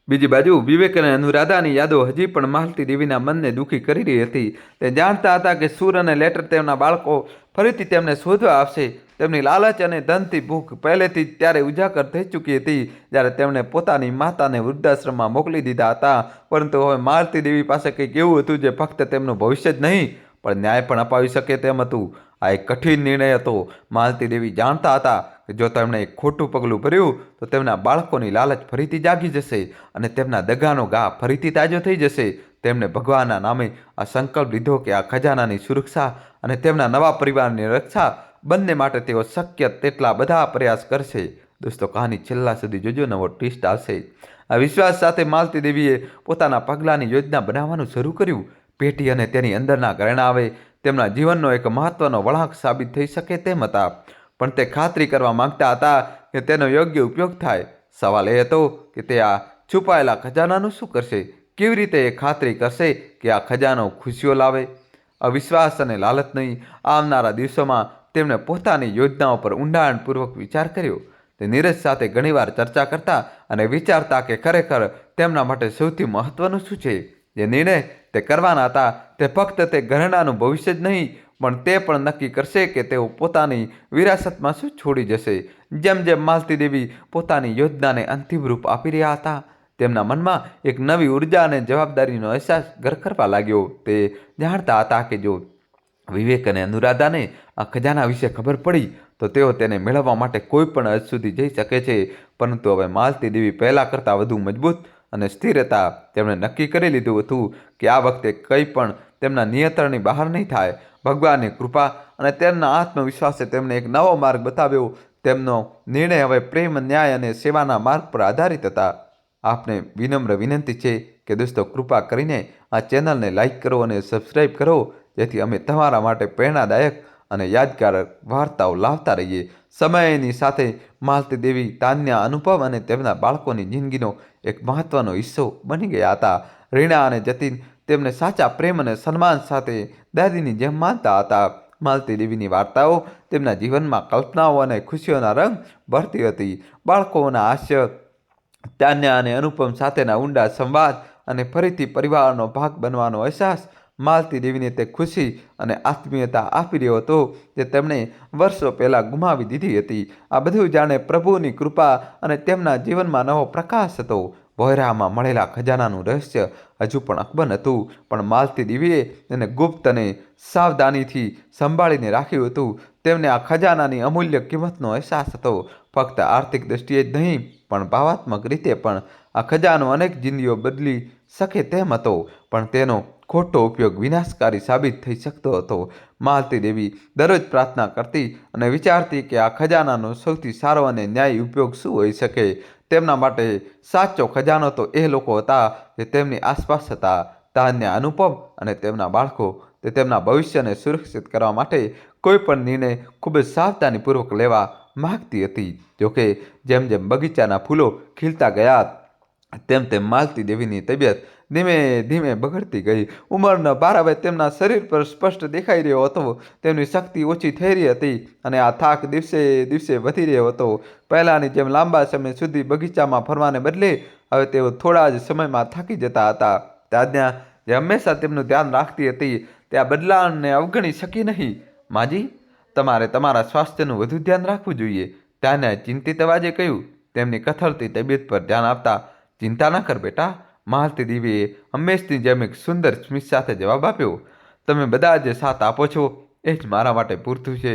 બીજી બાજુ વિવેક અને અનુરાધાની યાદો હજી પણ માલતી દેવીના મનને દુઃખી કરી રહી હતી. તે જાણતા હતા કે સૂર અને લેટર તેમના બાળકો ફરીથી તેમને શોધવા આવશે. તેમની લાલચ અને ધનથી ભૂખ પહેલેથી જ ત્યારે ઉજાગર થઈ ચૂકી હતી જ્યારે તેમણે પોતાની માતાને વૃદ્ધાશ્રમમાં મોકલી દીધા હતા. પરંતુ હવે માલતી દેવી પાસે કંઈક એવું હતું જે ફક્ત તેમનું ભવિષ્ય જ નહીં પણ ન્યાય પણ અપાવી શકે તેમ હતું. આ એક કઠિન નિર્ણય હતો. માલતી દેવી જાણતા હતા કે જો તેમણે એક ખોટું પગલું ભર્યું તો તેમના બાળકોની લાલચ ફરીથી જાગી જશે અને તેમના દગાનો ઘા ફરીથી તાજો થઈ જશે. તેમણે ભગવાનના નામે આ સંકલ્પ લીધો કે આ ખજાનાની સુરક્ષા અને તેમના નવા પરિવારની રક્ષા બંને માટે તેઓ શક્ય તેટલા બધા પ્રયાસ કરશે. દોસ્તો, કહાની છેલ્લા સુધી જોજો, નવો ટ્વિસ્ટ આવશે. આ વિશ્વાસ સાથે માલતી દેવીએ પોતાના પગલાંની યોજના બનાવવાનું શરૂ કર્યું. પેટી અને તેની અંદરના ઘરેણાં હવે તેમના જીવનનો એક મહત્વનો વળાંક સાબિત થઈ શકે તેમ હતા, પણ તે ખાતરી કરવા માંગતા હતા કે તેનો યોગ્ય ઉપયોગ થાય. સવાલ એ હતો કે તે આ છુપાયેલા ખજાનાનું શું કરશે. કેવી રીતે એ ખાતરી કરશે કે આ ખજાનો ખુશીઓ લાવે, અવિશ્વાસ અને લાલચ નહીં. આવનારા દિવસોમાં તેમણે પોતાની યોજનાઓ પર ઊંડાણપૂર્વક વિચાર કર્યો. તે નીરજ સાથે ઘણીવાર ચર્ચા કરતા અને વિચારતા કે ખરેખર તેમના માટે સૌથી મહત્વનું શું છે. જે નિર્ણય તે કરવાના હતા તે ફક્ત તે ઘરેણાનું ભવિષ્ય જ નહીં, પણ તે પણ નક્કી કરશે કે તેઓ પોતાની વિરાસતમાં શું છોડી જશે. જેમ જેમ માલતી દેવી પોતાની યોજનાને અંતિમ રૂપ આપી રહ્યા હતા, તેમના મનમાં એક નવી ઉર્જા અને જવાબદારીનો અહેસાસ ઘર કરવા લાગ્યો. તે જાણતા હતા કે જો વિવેક અને અનુરાધાને આ ખજાના વિશે ખબર પડી તો તેઓ તેને મેળવવા માટે કોઈ પણ હદ સુધી જઈ શકે છે. પરંતુ હવે માલતી દેવી પહેલાં કરતાં વધુ મજબૂત અને સ્થિર હતા. તેમણે નક્કી કરી લીધું હતું કે આ વખતે કંઈ પણ તેમના નિયંત્રણની બહાર નહીં થાય. ભગવાનની કૃપા અને તેમના આત્મવિશ્વાસે તેમને એક નવો માર્ગ બતાવ્યો. તેમનો નિર્ણય હવે પ્રેમ, ન્યાય અને સેવાના માર્ગ પર આધારિત હતા. આપને વિનમ્ર વિનંતી છે કે દોસ્તો, કૃપા કરીને આ ચેનલને લાઇક કરો અને સબસ્ક્રાઈબ કરો, જેથી અમે તમારા માટે પ્રેરણાદાયક અને યાદગાર વાર્તાઓ લાવતા રહીએ. સમયની સાથે માલતી દેવી, તાન્યા, અનુપમ અને તેમના બાળકોની જિંદગીનો એક મહત્વનો હિસ્સો બની ગયા હતા. રીણા અને જતીન તેમને સાચા પ્રેમ અને સન્માન સાથે દાદીની જેમ માનતા હતા. માલતી દેવીની વાર્તાઓ તેમના જીવનમાં કલ્પનાઓ અને ખુશીઓના રંગ ભરતી હતી. બાળકોના હાસ્ય, તાન્યા અને અનુપમ સાથેના ઊંડા સંવાદ અને ફરીથી પરિવારનો ભાગ બનવાનો અહેસાસ માલતી દેવીને તે ખુશી અને આત્મીયતા આપી રહ્યો હતો જે તેમણે વર્ષો પહેલાં ગુમાવી દીધી હતી. આ બધું જાણે પ્રભુની કૃપા અને તેમના જીવનમાં નવો પ્રકાશ હતો. ભોયરામાં મળેલા ખજાનાનું રહસ્ય હજુ પણ અકબંધ હતું, પણ માલતી દેવીએ તેને ગુપ્ત અને સાવધાનીથી સંભાળીને રાખ્યું હતું. તેમને આ ખજાનાની અમૂલ્ય કિંમતનો અહેસાસ હતો, ફક્ત આર્થિક દૃષ્ટિએ જ નહીં પણ ભાવાત્મક રીતે પણ. આ ખજાનો અનેક જિંદગીઓ બદલી શકે તેમ હતો, પણ તેનો ખોટો ઉપયોગ વિનાશકારી સાબિત થઈ શકતો હતો. માલતી દેવી દરરોજ પ્રાર્થના કરતી અને વિચારતી કે આ ખજાનાનો સૌથી સારો અને ન્યાયી ઉપયોગ શું હોઈ શકે. તેમના માટે સાચો ખજાનો તો એ લોકો હતા જે તેમની આસપાસ હતા. તાન્યા, અનુપમ અને તેમના બાળકો. તે તેમના ભવિષ્યને સુરક્ષિત કરવા માટે કોઈ પણ નિર્ણય ખૂબ જ સાવધાનીપૂર્વક લેવા માગતી હતી. જોકે જેમ જેમ બગીચાના ફૂલો ખીલતા ગયા તેમ તેમ માલતી દેવીની તબિયત ધીમે ધીમે બગડતી ગઈ. ઉંમરના ભાર હવે તેમના શરીર પર સ્પષ્ટ દેખાઈ રહ્યો હતો. તેમની શક્તિ ઓછી થઈ રહી હતી અને આ થાક દિવસે દિવસે વધી રહ્યો હતો. પહેલાંની જેમ લાંબા સમય સુધી બગીચામાં ફરવાને બદલે હવે તેઓ થોડા જ સમયમાં થાકી જતા હતા. તાન્યા જે હંમેશા તેમનું ધ્યાન રાખતી હતી, તે આ બદલાવને અવગણી શકી નહીં. માજી, તમારે તમારા સ્વાસ્થ્યનું વધુ ધ્યાન રાખવું જોઈએ, તાન્યાએ ચિંતિત અવાજે કહ્યું, તેમની કથળતી તબિયત પર ધ્યાન આપતા. ચિંતા ન કર બેટા, માલતી દેવીએ હંમેશની જેમ એક સુંદર સ્મિત સાથે જવાબ આપ્યો. તમે બધા જે સાથ આપો છો એ જ મારા માટે પૂરતું છે.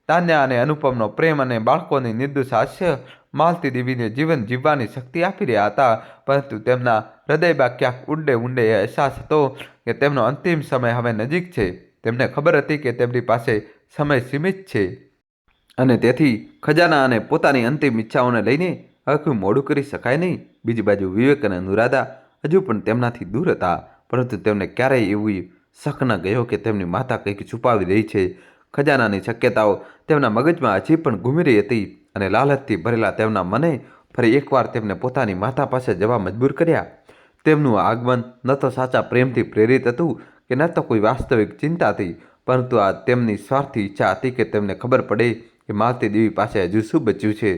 તાન્યા અને અનુપમનો પ્રેમ અને બાળકોની નિર્દોષ હાસ્ય માલતી દેવીને જીવન જીવવાની શક્તિ આપી રહ્યા હતા, પરંતુ તેમના હૃદયમાં ક્યાંક ઊંડે ઊંડે અહેસાસ હતો કે તેમનો અંતિમ સમય હવે નજીક છે. તેમને ખબર હતી કે તેમની પાસે સમય સીમિત છે અને તેથી ખજાના અને પોતાની અંતિમ ઈચ્છાઓને લઈને હવે કોઈ મોડું કરી શકાય નહીં. બીજી બાજુ વિવેક અને અનુરાધા હજુ પણ તેમનાથી દૂર હતા, પરંતુ તેમને ક્યારેય એવું શક ન ગયો કે તેમની માતા કંઈક છુપાવી રહી છે. ખજાનાની શક્યતાઓ તેમના મગજમાં હજી પણ ઘૂમી રહી હતી અને લાલચથી ભરેલા તેમના મને ફરી એકવાર તેમને પોતાની માતા પાસે જવા મજબૂર કર્યા. તેમનું આગમન ન તો સાચા પ્રેમથી પ્રેરિત હતું કે ન તો કોઈ વાસ્તવિક ચિંતાથી, પરંતુ આ તેમની સ્વાર્થી ઈચ્છા હતી કે તેમને ખબર પડે કે માલતી દેવી પાસે હજુ શું બચ્યું છે.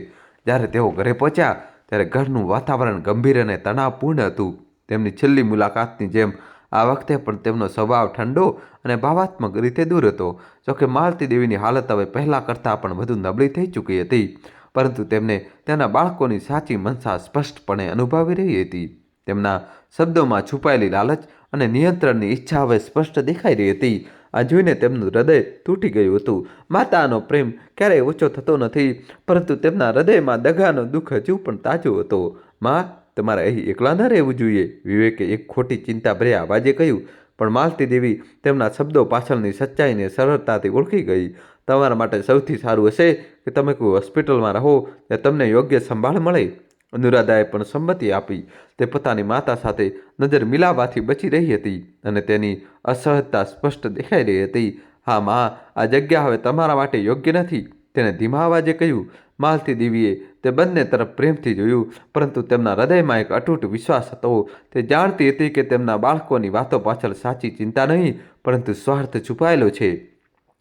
જ્યારે તેઓ ઘરે પહોંચ્યા ત્યારે ઘરનું વાતાવરણ ગંભીર અને તણાવપૂર્ણ હતું. તેમની છેલ્લી મુલાકાતની જેમ આ વખતે પણ તેમનો સ્વભાવ ઠંડો અને ભાવાત્મક રીતે દૂર હતો. જોકે માલતી દેવીની હાલત હવે પહેલાં કરતાં પણ વધુ નબળી થઈ ચૂકી હતી, પરંતુ તેમને તેના બાળકોની સાચી મનસા સ્પષ્ટપણે અનુભવી રહી હતી. તેમના શબ્દોમાં છુપાયેલી લાલચ અને નિયંત્રણની ઈચ્છા હવે સ્પષ્ટ દેખાઈ રહી હતી. આ જોઈને તેમનું હૃદય તૂટી ગયું હતું. માતાનો પ્રેમ ક્યારેય ઓછો થતો નથી, પરંતુ તેમના હૃદયમાં દગાનો દુઃખ હજુ પણ તાજો હતો. માં, તમારે અહીં એકલા ન રહેવું જોઈએ, વિવેકે એક ખોટી ચિંતા ભર્યા અવાજે કહ્યું. પણ માલતી દેવી તેમના શબ્દો પાછળની સચ્ચાઈને સરળતાથી ઓળખી ગઈ. તમારા માટે સૌથી સારું હશે કે તમે કોઈ હોસ્પિટલમાં રહો ત્યાં તમને યોગ્ય સંભાળ મળે. અનુરાધાએ પણ સંમતિ આપી. તે પોતાની માતા સાથે નજર મિલાવવાથી બચી રહી હતી અને તેની અસહજતા સ્પષ્ટ દેખાઈ રહી હતી. હા માં, આ જગ્યા હવે તમારા માટે યોગ્ય નથી, તેણે ધીમા અવાજે કહ્યું. માલતી દેવીએ તે બંને તરફ પ્રેમથી જોયું, પરંતુ તેમના હૃદયમાં એક અતૂટ વિશ્વાસ હતો. તે જાણતી હતી કે તેમના બાળકોની વાતો પાછળ સાચી ચિંતા નહીં, પરંતુ સ્વાર્થ છુપાયેલો છે.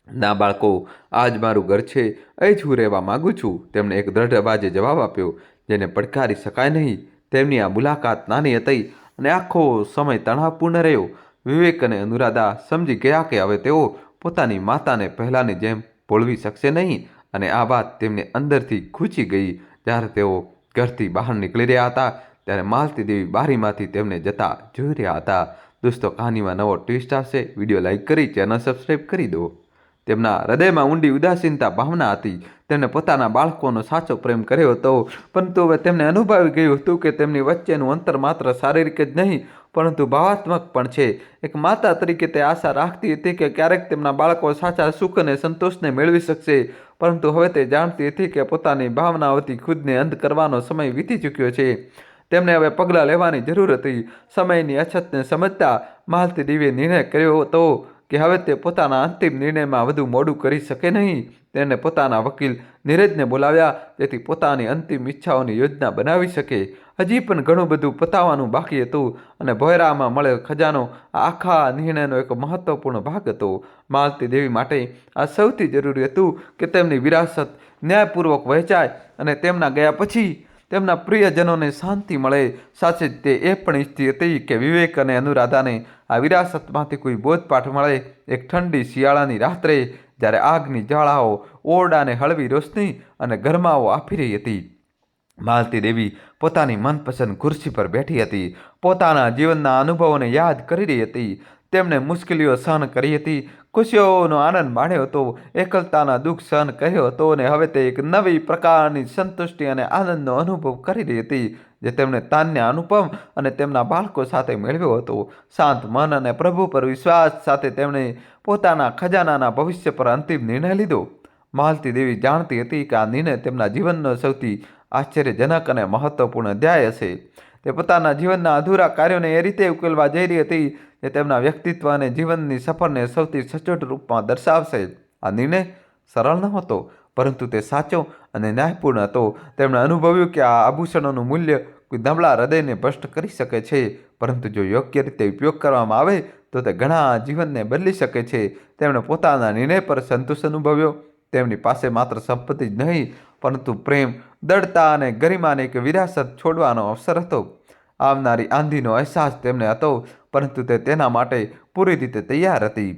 ના બાળકો, આ જ મારું ઘર છે, અહીં જ હું રહેવા માગું છું, તેમણે એક દ્રઢ અવાજે જવાબ આપ્યો, જેને પડકારી શકાય નહીં. તેમની આ મુલાકાત નાની હતી અને આખો સમય તણાવપૂર્ણ રહ્યો. વિવેક અને અનુરાધા સમજી ગયા કે હવે તેઓ પોતાની માતાને પહેલાંની જેમ ભોળવી શકશે નહીં, અને આ વાત તેમને અંદરથી ખૂંચી ગઈ. જ્યારે તેઓ ઘરથી બહાર નીકળી રહ્યા હતા ત્યારે માલતી દેવી બારીમાંથી તેમને જતા જોઈ રહ્યા હતા. દોસ્તો, કહાનીમાં નવો ટ્વિસ્ટ આવશે. વિડીયો લાઇક કરી ચેનલ સબસ્ક્રાઈબ કરી દો. તેમના હૃદયમાં ઊંડી ઉદાસીનતા ભાવના હતી. તેમણે પોતાના બાળકોનો સાચો પ્રેમ કર્યો હતો, પરંતુ હવે તેમને અનુભવી ગયું હતું કે તેમની વચ્ચેનું અંતર માત્ર શારીરિક જ નહીં, પરંતુ ભાવાત્મક પણ છે. એક માતા તરીકે તે આશા રાખતી હતી કે ક્યારેક તેમના બાળકો સાચા સુખ અને સંતોષને મેળવી શકશે, પરંતુ હવે તે જાણતી હતી કે પોતાની ભાવનાઓથી ખુદને અંધ કરવાનો સમય વીતી ચૂક્યો છે. તેમને હવે પગલાં લેવાની જરૂર હતી. સમયની અછતને સમજતા માલતી દેવીએ નિર્ણય કર્યો હતો કે હવે તે પોતાના અંતિમ નિર્ણયમાં વધુ મોડું કરી શકે નહીં. તેણે પોતાના વકીલ નીરજને બોલાવ્યા જેથી પોતાની અંતિમ ઈચ્છાઓની યોજના બનાવી શકે. હજી પણ ઘણું બધું પતાવવાનું બાકી હતું અને ભોયરામાં મળેલ ખજાનો આ આખા નિર્ણયનો એક મહત્વપૂર્ણ ભાગ હતો. માલતી દેવી માટે આ સૌથી જરૂરી હતું કે તેમની વિરાસત ન્યાયપૂર્વક વહેંચાય અને તેમના ગયા પછી તેમના પ્રિયજનોને શાંતિ મળે. સાથે જ તે એ પણ ઈચ્છતી હતી કે વિવેક અને અનુરાધાને આ વિરાસતમાંથી કોઈ બોધપાઠ મળે. એક ઠંડી શિયાળાની રાત્રે જ્યારે આગની જ્વાળાઓ ઓરડાને હળવી રોશની અને ગરમાવો આપી રહી હતી, માલતી દેવી પોતાની મનપસંદ ખુરશી પર બેઠી હતી. પોતાના જીવનના અનુભવોને યાદ કરી રહી હતી. તેમણે મુશ્કેલીઓ સહન કરી હતી, ખુશીઓનો આનંદ માણ્યો હતો, એકલતાના દુઃખ સહન કર્યો હતો, અને હવે તે એક નવી પ્રકારની સંતુષ્ટિ અને આનંદનો અનુભવ કરી રહી હતી જે તેમણે તાન્યા, અનુપમ અને તેમના બાળકો સાથે મેળવ્યો હતો. શાંત મન અને પ્રભુ પર વિશ્વાસ સાથે તેમણે પોતાના ખજાનાના ભવિષ્ય પર અંતિમ નિર્ણય લીધો. માલતી દેવી જાણતી હતી કે આ નિર્ણય તેમના જીવનનો સૌથી આશ્ચર્યજનક અને મહત્વપૂર્ણ અધ્યાય હશે. તે પોતાના જીવનના અધૂરા કાર્યોને એ રીતે ઉકેલવા જઈ રહી હતી જે તેમના વ્યક્તિત્વ અને જીવનની સફરને સૌથી સચોટ રૂપમાં દર્શાવશે. આ નિર્ણય સરળ નહોતો, પરંતુ તે સાચો અને ન્યાયપૂર્ણ હતો. તેમણે અનુભવ્યું કે આ આભૂષણોનું મૂલ્ય કોઈ નબળા હૃદયને ભ્રષ્ટ કરી શકે છે, પરંતુ જો યોગ્ય રીતે ઉપયોગ કરવામાં આવે તો તે ઘણા જીવનને બદલી શકે છે. તેમણે પોતાના નિર્ણય પર સંતોષ અનુભવ્યો. તેમની પાસે માત્ર સંપત્તિ જ નહીં, પરંતુ પ્રેમ, દૃઢતા અને ગરિમાની એક વિરાસત છોડવાનો અવસર હતો. આવનારી આંધીનો અહેસાસ તેમને હતો, પરંતુ તે તેના માટે પૂરી રીતે તૈયાર હતી.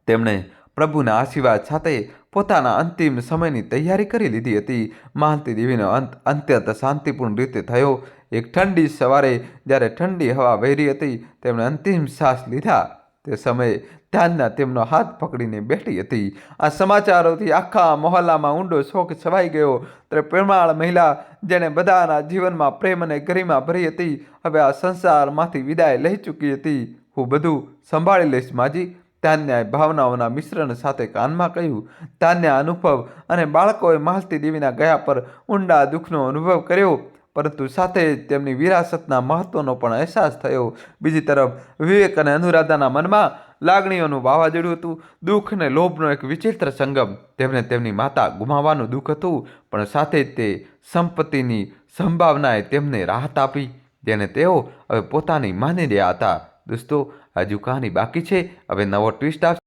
તેમણે પ્રભુના આશીર્વાદ સાથે પોતાના અંતિમ સમયની તૈયારી કરી લીધી હતી. માલતી દેવીનો અંત અત્યંત શાંતિપૂર્ણ રીતે થયો. એક ઠંડી સવારે જ્યારે ઠંડી હવા વહેરી હતી, તેમણે અંતિમ શ્વાસ લીધા. તે સમયે ધ્યાનના તેમનો હાથ પકડીને બેઠી હતી. આ સમાચારોથી આખા મહોલ્લામાં ઊંડો શોક છવાઈ ગયો. તે પ્રેમાળ મહિલા, જેણે બધાના જીવનમાં પ્રેમ અને ગરિમા ભરી હતી, હવે આ સંસારમાંથી વિદાય લઈ ચૂકી હતી. હું બધું સંભાળી લઈશ માજી, તાન્યાએ ભાવનાઓના મિશ્રણ સાથે કાનમાં કહ્યું. તાન્યા અનુભવ અને બાળકોએ માલતી દેવીના ગયા પર ઊંડા દુઃખનો અનુભવ કર્યો, પરંતુ સાથે જ તેમની વિરાસતના મહત્વનો પણ અહેસાસ થયો. બીજી તરફ વિવેક અને અનુરાધાના મનમાં લાગણીઓનું વાવાઝોડું હતું. દુઃખ અને લોભનો એક વિચિત્ર સંગમ. તેમને તેમની માતા ગુમાવવાનું દુઃખ હતું, પણ સાથે જ તે સંપત્તિની સંભાવનાએ તેમને રાહત આપી, જેને તેઓ હવે પોતાની માની રહ્યા હતા. દોસ્તો, હજુ કહાની બાકી છે. હવે નવો ટ્વિસ્ટ આવશે.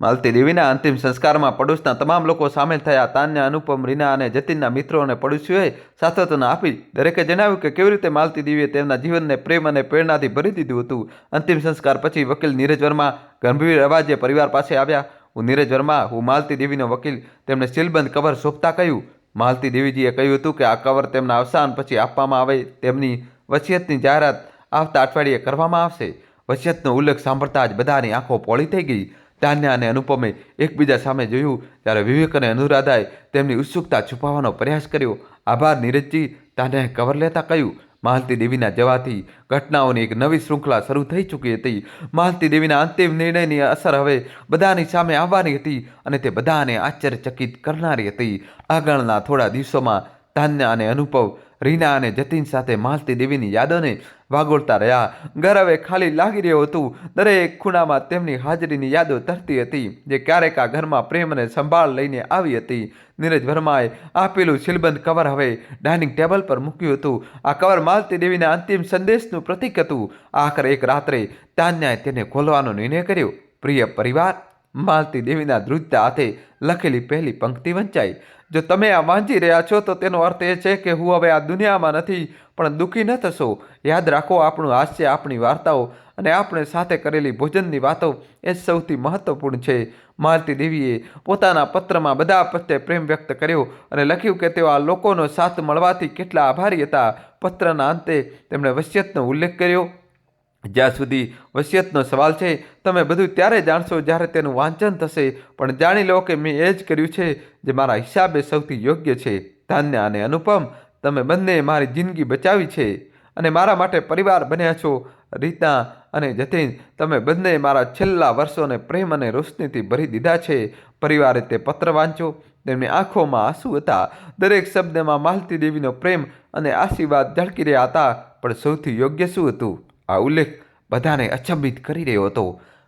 માલતી દેવીના અંતિમ સંસ્કારમાં પડોશના તમામ લોકો સામેલ થયા. તાન્યા, અનુપમ, રીના અને જતીનના મિત્રો અને પડોશીઓએ સાંત્વના આપી. દરેકે જણાવ્યું કે કેવી રીતે માલતી દેવીએ તેમના જીવનને પ્રેમ અને પ્રેરણાથી ભરી દીધું હતું. અંતિમ સંસ્કાર પછી વકીલ નીરજ વર્મા ગંભીર અવાજે પરિવાર પાસે આવ્યા. હું નીરજ વર્મા, હું માલતી દેવીનો વકીલ. તેમણે સીલબંધ કવર સોંપતા કહ્યું. માલતી દેવીજીએ કહ્યું હતું કે આ કવર તેમના અવસાન પછી આપવામાં આવે. તેમની વસિયતની જાહેરાત આવતા અઠવાડિયે કરવામાં આવશે. વસિયતનો ઉલ્લેખ સાંભળતા જ બધાની આંખો પોળી થઈ ગઈ. તાન્યા અને અનુપમે એકબીજા સામે જોયું, ત્યારે વિવેક અને અનુરાધાએ તેમની ઉત્સુકતા છુપાવવાનો પ્રયાસ કર્યો. આભાર નીરજજી, તાન્યાએ કવર લેતા કહ્યું. માલતી દેવીના જવાથી ઘટનાઓની એક નવી શૃંખલા શરૂ થઈ ચૂકી હતી. માલતી દેવીના અંતિમ નિર્ણયની અસર હવે બધાની સામે આવવાની હતી, અને તે બધાને આશ્ચર્યચકિત કરનારી હતી. આગળના થોડા દિવસોમાં તાન્યા અને અનુપમ, રીના અને જતીન સાથે માલતી દેવીની યાદોને વાગોળતા રહ્યા. ઘર હવે ખાલી લાગી રહ્યું હતું. દરેક ખૂણામાં તેમની હાજરીની યાદો તરતી હતી, જે ક્યારેક આ ઘરમાં પ્રેમ અને સંભાળ લઈને આવી હતી. નીરજ વર્માએ આપેલું સીલબંધ કવર હવે ડાઇનિંગ ટેબલ પર મૂક્યું હતું. આ કવર માલતી દેવીના અંતિમ સંદેશનું પ્રતીક હતું. આખરે એક રાત્રે તાન્યાએ તેને ખોલવાનો નિર્ણય કર્યો. પ્રિય પરિવાર, માલતી દેવીના ધ્રુજતા હાથે લખેલી પહેલી પંક્તિ વંચાઈ. જો તમે આ વાંચી રહ્યા છો તો તેનો અર્થ એ છે કે હું હવે આ દુનિયામાં નથી, પણ દુઃખી ન થશો. યાદ રાખો, આપણું હાસ્ય, આપણી વાર્તાઓ અને આપણે સાથે કરેલી ભોજનની વાતો એ સૌથી મહત્વપૂર્ણ છે. માલતી દેવીએ પોતાના પત્રમાં બધા પ્રત્યે પ્રેમ વ્યક્ત કર્યો અને લખ્યું કે તેઓ આ લોકોનો સાથ મળવાથી કેટલા આભારી હતા. પત્રના અંતે તેમણે વસિયતનો ઉલ્લેખ કર્યો. જ્યાં સુધી વસિયતનો સવાલ છે, તમે બધું ત્યારે જાણશો જ્યારે તેનું વાંચન થશે, પણ જાણી લો કે મેં એ જ કર્યું છે જે મારા હિસાબે સૌથી યોગ્ય છે. તાન્યા અને અનુપમ, તમે બંને મારી જિંદગી બચાવી છે અને મારા માટે પરિવાર બન્યા છો. રીતા અને જતીન, તમે બંને મારા છેલ્લા વર્ષોને પ્રેમ અને રોશનીથી ભરી દીધા છે. પરિવારે તે પત્ર વાંચ્યો. તેમની આંખોમાં આંસુ હતા. દરેક શબ્દમાં માલતી દેવીનો પ્રેમ અને આશીર્વાદ ઝળકી રહ્યા હતા. પણ સૌથી યોગ્ય શું હતું? આ ઉલ્લેખ બધાને અચંબિત કરી રહ્યો હતો.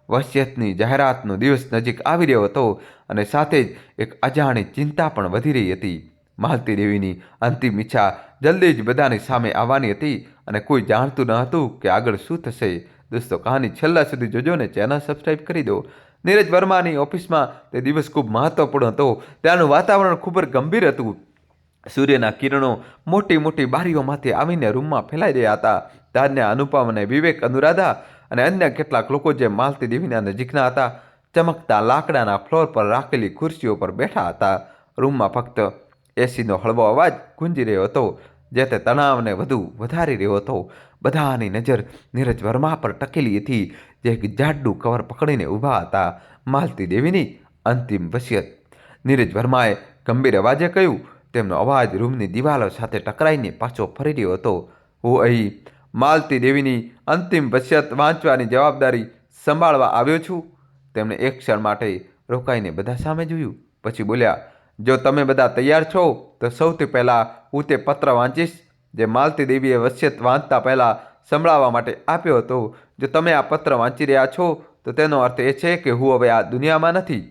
વસિયતની જાહેરાતનો દિવસ નજીક આવી રહ્યો હતો, અને સાથે જ એક અજાણી ચિંતા પણ વધી રહી હતી. માલતી દેવીની અંતિમ ઈચ્છા જલ્દી જ બધાની સામે આવવાની હતી, અને કોઈ જાણતું ન હતું કે આગળ શું થશે. દોસ્તો, કહાની છેલ્લા સુધી જોજો ને ચેનલ સબસ્ક્રાઈબ કરી દો. નીરજ વર્માની ઓફિસમાં તે દિવસ ખૂબ મહત્વપૂર્ણ હતો. ત્યાંનું વાતાવરણ ખૂબ જ ગંભીર હતું. સૂર્યના કિરણો મોટી મોટી બારીઓમાંથી આવીને રૂમમાં ફેલાઈ રહ્યા હતા. તાન્યા, અનુપમ અને વિવેક, અનુરાધા અને અન્ય કેટલાક લોકો જે માલતી દેવીના નજીકના હતા, ચમકતા લાકડાના ફ્લોર પર રાખેલી ખુરશીઓ પર બેઠા હતા. રૂમમાં ફક્ત એસીનો હળવો અવાજ ગુંજી રહ્યો હતો, જે તે તણાવને વધુ વધારી રહ્યો હતો. બધાની નજર નીરજ વર્મા પર ટકેલી હતી, જે એક જાડું કવર પકડીને ઊભા હતા. માલતી દેવીની અંતિમ વસિયત. નીરજ વર્માએ ગંભીર અવાજે કહ્યું. તેમનો અવાજ રૂમની દિવાલો સાથે ટકરાઈને પાછો ફરી રહ્યો હતો. હું અહીં માલતી દેવીની અંતિમ વસિયત વાંચવાની જવાબદારી સંભાળવા આવ્યો છું. તેમણે એક ક્ષણ માટે રોકાઈને બધા સામે જોયું. પછી બોલ્યા, જો તમે બધા તૈયાર છો તો સૌથી પહેલાં હું તે પત્ર વાંચીશ જે માલતી દેવીએ વસિયત વાંચતા પહેલાં સંભળાવવા માટે આપ્યો હતો. જો તમે આ પત્ર વાંચી રહ્યા છો તો તેનો અર્થ એ છે કે હું હવે આ દુનિયામાં નથી.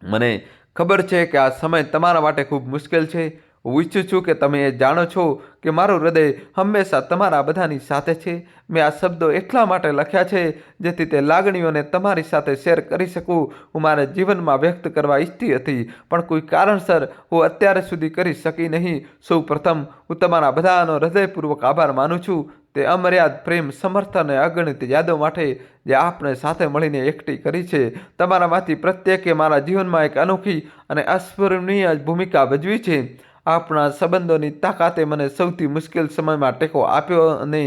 મને ખબર છે કે આ સમય તમારા માટે ખૂબ મુશ્કેલ છે. હું ઈચ્છું છું કે તમે એ જાણો છો કે મારું હૃદય હંમેશા તમારા બધાની સાથે છે. મેં આ શબ્દો એટલા માટે લખ્યા છે જેથી તે લાગણીઓને તમારી સાથે શેર કરી શકું. હું મારા જીવનમાં વ્યક્ત કરવા ઈચ્છતી હતી, પણ કોઈ કારણસર હું અત્યાર સુધી કરી શકી નહીં. સૌ પ્રથમ હું તમારા બધાનો હૃદયપૂર્વક આભાર માનું છું. તે અમર્યાદ પ્રેમ, સમર્થન અને અગણિત યાદો માટે જે આપણે સાથે મળીને એકઠી કરી છે. તમારામાંથી પ્રત્યેકે મારા જીવનમાં એક અનોખી અને અસ્મરણીય ભૂમિકા ભજવી છે. આપણા સંબંધોની તાકાતે મને સૌથી મુશ્કેલ સમયમાં ટેકો આપ્યો અને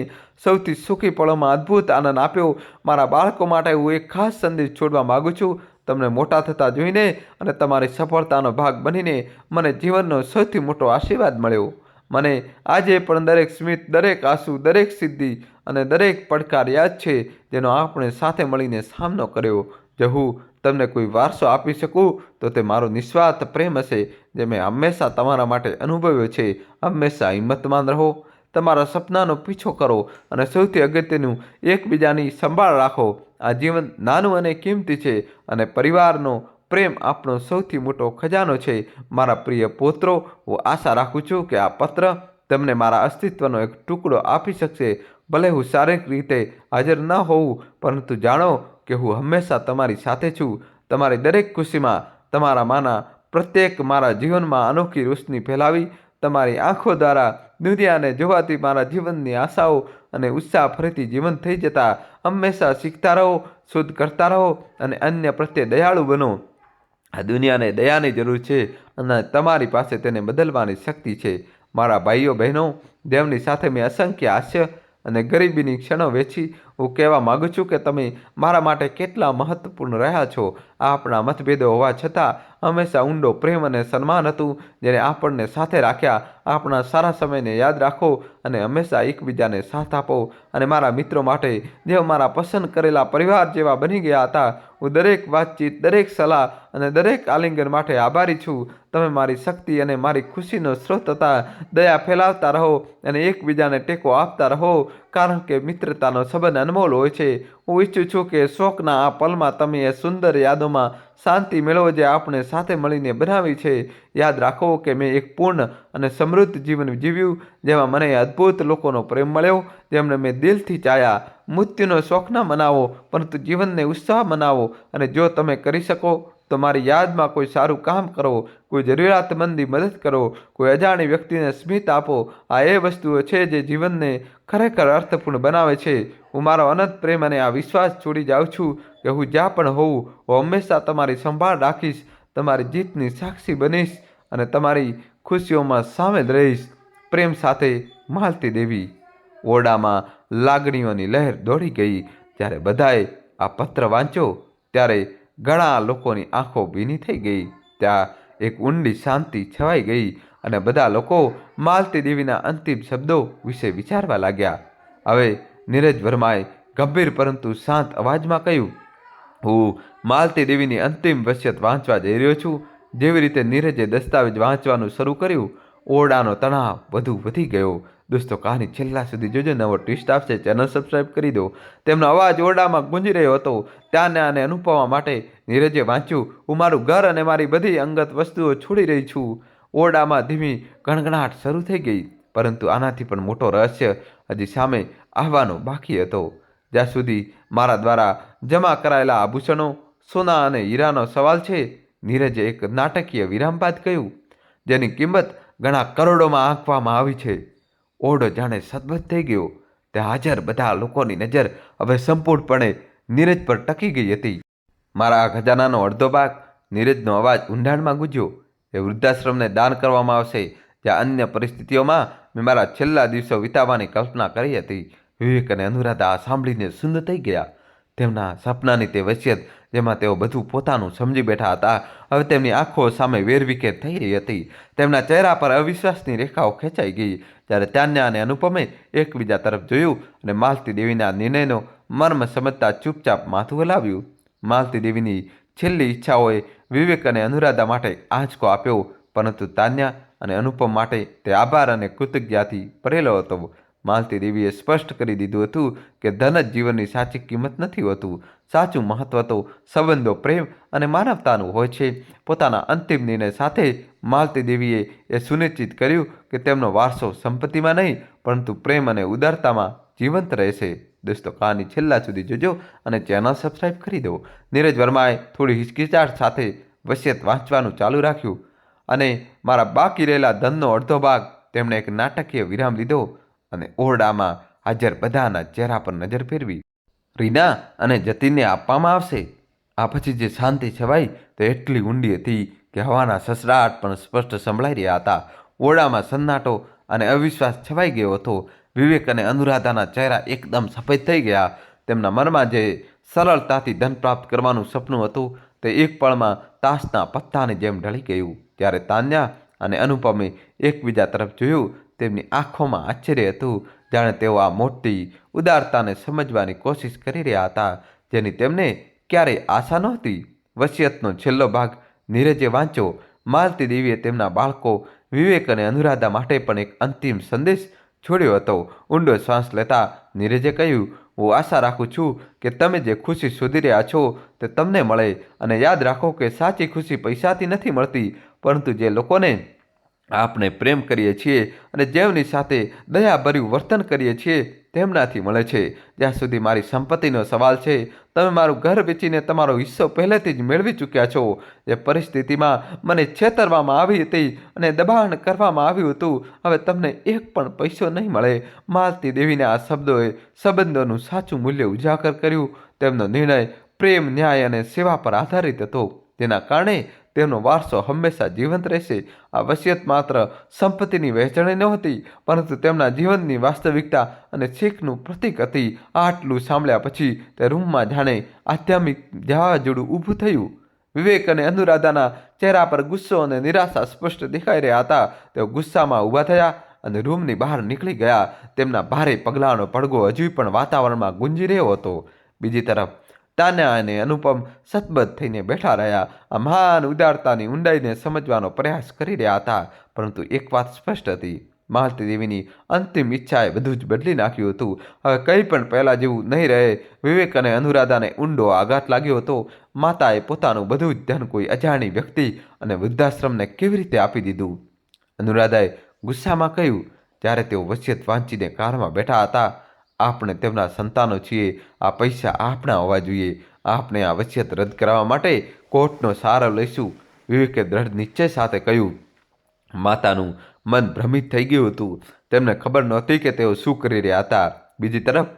સૌથી સુખી પળોમાં અદ્ભુત આનંદ આપ્યો. મારા બાળકો માટે હું એક ખાસ સંદેશ છોડવા માગું છું. તમને મોટા થતા જોઈને અને તમારી સફળતાનો ભાગ બનીને મને જીવનનો સૌથી મોટો આશીર્વાદ મળ્યો. મને આજે પણ દરેક સ્મિત, દરેક આંસુ, દરેક સિદ્ધિ અને દરેક પડકાર યાદ છે જેનો આપણે સાથે મળીને સામનો કર્યો. જો હું તમને કોઈ વારસો આપી શકું તો તે મારો નિસ્વાર્થ પ્રેમ હશે જે મેં હંમેશા તમારા માટે અનુભવ્યો છે. હંમેશા હિંમતમાન રહો, તમારા સપનાનો પીછો કરો અને સૌથી અગત્યનું, એકબીજાની સંભાળ રાખો. આ જીવન નાનું અને કિંમતી છે અને પરિવારનો પ્રેમ આપણો સૌથી મોટો ખજાનો છે. મારા પ્રિય પુત્રો, હું આશા રાખું છું કે આ પત્ર તમને મારા અસ્તિત્વનો એક ટુકડો આપી શકશે. ભલે હું શારીરિક રીતે હાજર ન હોઉં, પરંતુ જાણો કે હું હંમેશા તમારી સાથે છું. તમારી દરેક ખુશીમાં તમારામાંના પ્રત્યેક મારા જીવનમાં અનોખી રોશની ફેલાવી. તમારી આંખો દ્વારા દુનિયાને જોવાથી મારા જીવનની આશાઓ અને ઉત્સાહ ફરીથી જીવંત થઈ જતા. હંમેશા શીખતા રહો, શોધ કરતા રહો અને અન્ય પ્રત્યે દયાળુ બનો. આ દુનિયાને દયાની જરૂર છે અને તમારી પાસે તેને બદલવાની શક્તિ છે. મારા ભાઈઓ બહેનો, જેમની સાથે મેં અસંખ્ય હાસ્ય અને ગરીબીની ક્ષણો વેચી, હું કહેવા માગું છું કે તમે મારા માટે કેટલા મહત્વપૂર્ણ રહ્યા છો. આપણા મતભેદો હોવા છતાં હંમેશા ઊંડો પ્રેમ અને સન્માન હતું જેને આપણને સાથે રાખ્યા. આપણા સારા સમયને યાદ રાખો અને હંમેશા એકબીજાને સાથ આપો. અને મારા મિત્રો માટે, જેઓ મારા પસંદ કરેલા પરિવાર જેવા બની ગયા હતા, હું દરેક વાતચીત, દરેક સલાહ અને દરેક આલિંગન માટે આભારી છું. તમે મારી શક્તિ અને મારી ખુશીનો સ્ત્રોત હતા. દયા ફેલાવતા રહો અને એકબીજાને ટેકો આપતા રહો, કારણ કે મિત્રતાનો સંબંધ અનમોલ હોય છે. હું ઈચ્છું છું કે શોકના આ પલમાં તમે એ સુંદર યાદોમાં શાંતિ મેળવો જે આપણે સાથે મળીને બનાવી છે. યાદ રાખો કે મેં એક પૂર્ણ અને સમૃદ્ધ જીવન જીવ્યું જેમાં મને અદ્ભુત લોકોનો પ્રેમ મળ્યો જેમને મેં દિલથી ચાહ્યા. મૃત્યુનો શોખ ન મનાવો, પરંતુ જીવનને ઉત્સાહ મનાવો. અને જો તમે કરી શકો તો મારી યાદમાં કોઈ સારું કામ કરો, કોઈ જરૂરિયાતમંદની મદદ કરો, કોઈ અજાણી વ્યક્તિને સ્મિત આપો. આ એ વસ્તુઓ છે જે જીવનને ખરેખર અર્થપૂર્ણ બનાવે છે. હું મારો અનંત પ્રેમ અને આ વિશ્વાસ છોડી જાઉં છું કે હું જ્યાં પણ હોઉં, હું હંમેશા તમારી સંભાળ રાખીશ, તમારી જીતની સાક્ષી બનીશ અને તમારી ખુશીઓમાં સામેલ રહીશ. પ્રેમ સાથે, માલતી દેવી. ઓરડામાં લાગણીઓની લહેર દોડી ગઈ. જ્યારે બધાએ આ પત્ર વાંચ્યો ત્યારે ઘણા લોકોની આંખો ભીની થઈ ગઈ. ત્યાં એક ઊંડી શાંતિ છવાઈ ગઈ અને બધા લોકો માલતી દેવીના અંતિમ શબ્દો વિશે વિચારવા લાગ્યા. હવે નીરજ વર્માએ ગંભીર પરંતુ શાંત અવાજમાં કહ્યું, હું માલતી દેવીની અંતિમ વસિયત વાંચવા જઈ રહ્યો છું. જેવી રીતે નીરજે દસ્તાવેજ વાંચવાનું શરૂ કર્યું, ઓરડાનો તણાવ વધુ વધી ગયો. દોસ્તો, કહાની છેલ્લા સુધી જોજો. નવો ટ્વિસ્ટ આપશે, ચેનલ સબસ્ક્રાઈબ કરી દો. તેમનો અવાજ ઓરડામાં ગુંજી રહ્યો હતો. ત્યાંને અને અનુભવવા માટે નીરજે વાંચ્યું, હું મારું ઘર અને મારી બધી અંગત વસ્તુઓ છોડી રહી છું. ઓરડામાં ધીમી ગણગણાટ શરૂ થઈ ગઈ, પરંતુ આનાથી પણ મોટો રહસ્ય હજી સામે આવવાનો બાકી હતો. જ્યાં સુધી મારા દ્વારા જમા કરાયેલા આભૂષણો, સોના અને હીરાનો સવાલ છે, નીરજે એક નાટકીય વિરામ બાદ કહ્યું, જેની કિંમત ઘણા કરોડોમાં આંકવામાં આવી છે. ઓરડો જાણે સદબદ્ધ થઈ ગયો. ત્યાં હાજર બધા લોકોની નજર હવે સંપૂર્ણપણે નીરજ પર ટકી ગઈ હતી. મારા ખજાનાનો અડધો ભાગ, નીરજનો અવાજ ઊંડાણમાં ગુંજ્યો, એ વૃદ્ધાશ્રમને દાન કરવામાં આવશે, જ્યાં અન્ય પરિસ્થિતિઓમાં મેં મારા છેલ્લા દિવસો વિતાવવાની કલ્પના કરી હતી. વિવેક અને અનુરાધા આ સાંભળીને શૂન્ય થઈ ગયા. તેમના સપનાની તે વસિયત જેમાં તેઓ બધું પોતાનું સમજી બેઠા હતા, હવે તેમની આંખો સામે વેરવિખેર થઈ રહી હતી. તેમના ચહેરા પર અવિશ્વાસની રેખાઓ ખેંચાઈ ગઈ. જ્યારે તાન્યા અને અનુપમે એકબીજા તરફ જોયું અને માલતી દેવીના નિર્ણયનો મર્મ સમજતા ચૂપચાપ માથું હલાવ્યું. માલતી દેવીની છેલ્લી ઈચ્છાઓએ વિવેક અને અનુરાધા માટે આંચકો આપ્યો, પરંતુ તાન્યા અને અનુપમ માટે તે આભાર અને કૃતજ્ઞતાથી ભરેલો હતો. માલતી દેવીએ સ્પષ્ટ કરી દીધું હતું કે ધન જ જીવનની સાચી કિંમત નથી હોતું. સાચું મહત્વ તો સંબંધો, પ્રેમ અને માનવતાનું હોય છે. પોતાના અંતિમ નિર્ણય સાથે માલતી દેવીએ એ સુનિશ્ચિત કર્યું કે તેમનો વારસો સંપત્તિમાં નહીં, પરંતુ પ્રેમ અને ઉદારતામાં જીવંત રહેશે. દોસ્તો, કહાની છેલ્લા સુધી જોજો અને ચેનલ સબસ્ક્રાઈબ કરી દો. નીરજ વર્માએ થોડી હિચકિચાટ સાથે વસિયત વાંચવાનું ચાલુ રાખ્યું અને મારા બાકી રહેલા ધનનો અડધો ભાગ તેમણે એક નાટકીય વિરામ લીધો અને ઓરડામાં હાજર બધાના ચહેરા પર નજર ફેરવી. રીના અને જતીનને આપવામાં આવશે. આ પછી જે શાંતિ છવાઈ તે એટલી ઊંડી હતી કે હવાના સસરાટ પણ સ્પષ્ટ સંભળાઈ રહ્યા હતા. ઓરડામાં સન્નાટો અને અવિશ્વાસ છવાઈ ગયો હતો. વિવેક અને અનુરાધાના ચહેરા એકદમ સફેદ થઈ ગયા. તેમના મનમાં જે સરળતાથી ધન પ્રાપ્ત કરવાનું સપનું હતું તે એક પળમાં તાશના પત્તાની જેમ ઢળી ગયું. ત્યારે તાન્યા અને અનુપમે એકબીજા તરફ જોયું. તેમની આંખોમાં આશ્ચર્ય હતું, જાણે તેઓ આ મોટી ઉદારતાને સમજવાની કોશિશ કરી રહ્યા હતા જેની તેમને ક્યારેય આશા નહોતી. વસિયતનો છેલ્લો ભાગ નીરજે વાંચ્યો. માલતી દેવીએ તેમના બાળકો વિવેક અને અનુરાધા માટે પણ એક અંતિમ સંદેશ છોડ્યો હતો. ઊંડો શ્વાસ લેતા નીરજે કહ્યું, હું આશા રાખું છું કે તમે જે ખુશી શોધી રહ્યા છો તે તમને મળે. અને યાદ રાખો કે સાચી ખુશી પૈસાથી નથી મળતી, પરંતુ જે લોકોને આપણે પ્રેમ કરીએ છીએ અને જેમની સાથે દયાભર્યું વર્તન કરીએ છીએ તેમનાથી મળે છે. જ્યાં સુધી મારી સંપત્તિનો સવાલ છે, તમે મારું ઘર વેચીને તમારો હિસ્સો પહેલેથી જ મેળવી ચૂક્યા છો. જે પરિસ્થિતિમાં મને છેતરવામાં આવી હતી અને દબાણ કરવામાં આવ્યું હતું, હવે તમને એક પણ પૈસો નહીં મળે. માલતી દેવીના આ શબ્દોએ સંબંધોનું સાચું મૂલ્ય ઉજાગર કર્યું. તેમનો નિર્ણય પ્રેમ, ન્યાય અને સેવા પર આધારિત હતો. તેના કારણે તેમનો વારસો હંમેશા જીવંત રહેશે. આ વસિયત માત્ર સંપત્તિની વહેંચણી નહોતી, પરંતુ તેમના જીવનની વાસ્તવિકતા અને શીખનું પ્રતીક હતી. આટલું સાંભળ્યા પછી તે રૂમમાં જાણે આધ્યાત્મિક વાવાઝોડું ઊભું થયું. વિવેક અને અનુરાધાના ચહેરા પર ગુસ્સો અને નિરાશા સ્પષ્ટ દેખાઈ રહ્યા હતા. તેઓ ગુસ્સામાં ઊભા થયા અને રૂમની બહાર નીકળી ગયા. તેમના ભારે પગલાંનો પડઘો હજુ પણ વાતાવરણમાં ગુંજી રહ્યો હતો. બીજી તરફ તાન્યા અને અનુપમ સતબદ્ધ થઈને બેઠા રહ્યા. આ મહાન ઉદારતાની ઊંડાઈને સમજવાનો પ્રયાસ કરી રહ્યા હતા. પરંતુ એક વાત સ્પષ્ટ હતી, માલતી દેવીની અંતિમ ઈચ્છાએ બધું જ બદલી નાખ્યું હતું. હવે કંઈ પણ પહેલાં જેવું નહીં રહે. વિવેક અને અનુરાધાને ઊંડો આઘાત લાગ્યો હતો. માતાએ પોતાનું બધું જ ધન કોઈ અજાણી વ્યક્તિ અને વૃદ્ધાશ્રમને કેવી રીતે આપી દીધું? અનુરાધાએ ગુસ્સામાં કહ્યું. જ્યારે તેઓ વસિયત વાંચીને કારમાં બેઠા હતા, આપણે તેમના સંતાનો છીએ. આ પૈસા આપણા હોવા જોઈએ. આપણે આ વસિયત રદ કરવા માટે કોર્ટનો સહારો લઈશું, વિવેકે દ્રઢ નિશ્ચય સાથે કહ્યું. માતાનું મન ભ્રમિત થઈ ગયું હતું. તેમને ખબર નહોતી કે તેઓ શું કરી રહ્યા હતા. બીજી તરફ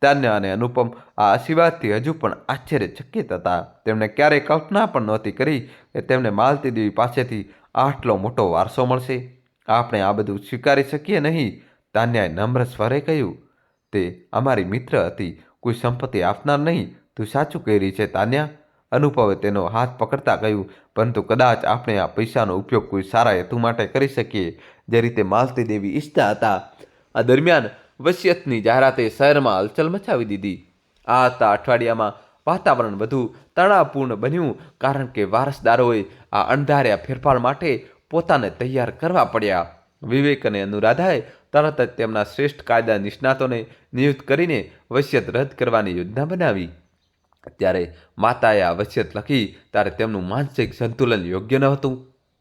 તાન્યા અને અનુપમ આ આશીર્વાદથી હજુ પણ આશ્ચર્યચકિત હતા. તેમણે ક્યારેય કલ્પના પણ નહોતી કરી કે તેમને માલતી દેવી પાસેથી આટલો મોટો વારસો મળશે. આપણે આ બધું સ્વીકારી શકીએ નહીં, તાન્યાએ નમ્ર સ્વરે કહ્યું. તે અમારી મિત્ર હતી, કોઈ સંપત્તિ આપનાર નહીં. તું સાચું કહી રહી છે તાન્યા, અનુપમે તેનો હાથ પકડતા કહ્યું. પરંતુ કદાચ આપણે આ પૈસાનો ઉપયોગ કોઈ સારા હેતુ માટે કરી શકીએ, જે રીતે માલતી દેવી ઈચ્છતા હતા. આ દરમિયાન વસિયતની જાહેરાતે શહેરમાં હલચલ મચાવી દીધી. આવતા અઠવાડિયામાં વાતાવરણ વધુ તણાવપૂર્ણ બન્યું, કારણ કે વારસદારોએ આ અણધાર્યા ફેરફાર માટે પોતાને તૈયાર કરવા પડ્યા. વિવેક અને અનુરાધાએ તરત જ તેમના શ્રેષ્ઠ કાયદા નિષ્ણાતોને નિયુક્ત કરીને વસિયત રદ કરવાની યોજના બનાવી. ત્યારે માતાએ આ વસિયત લખી ત્યારે તેમનું માનસિક સંતુલન યોગ્ય ન હતું.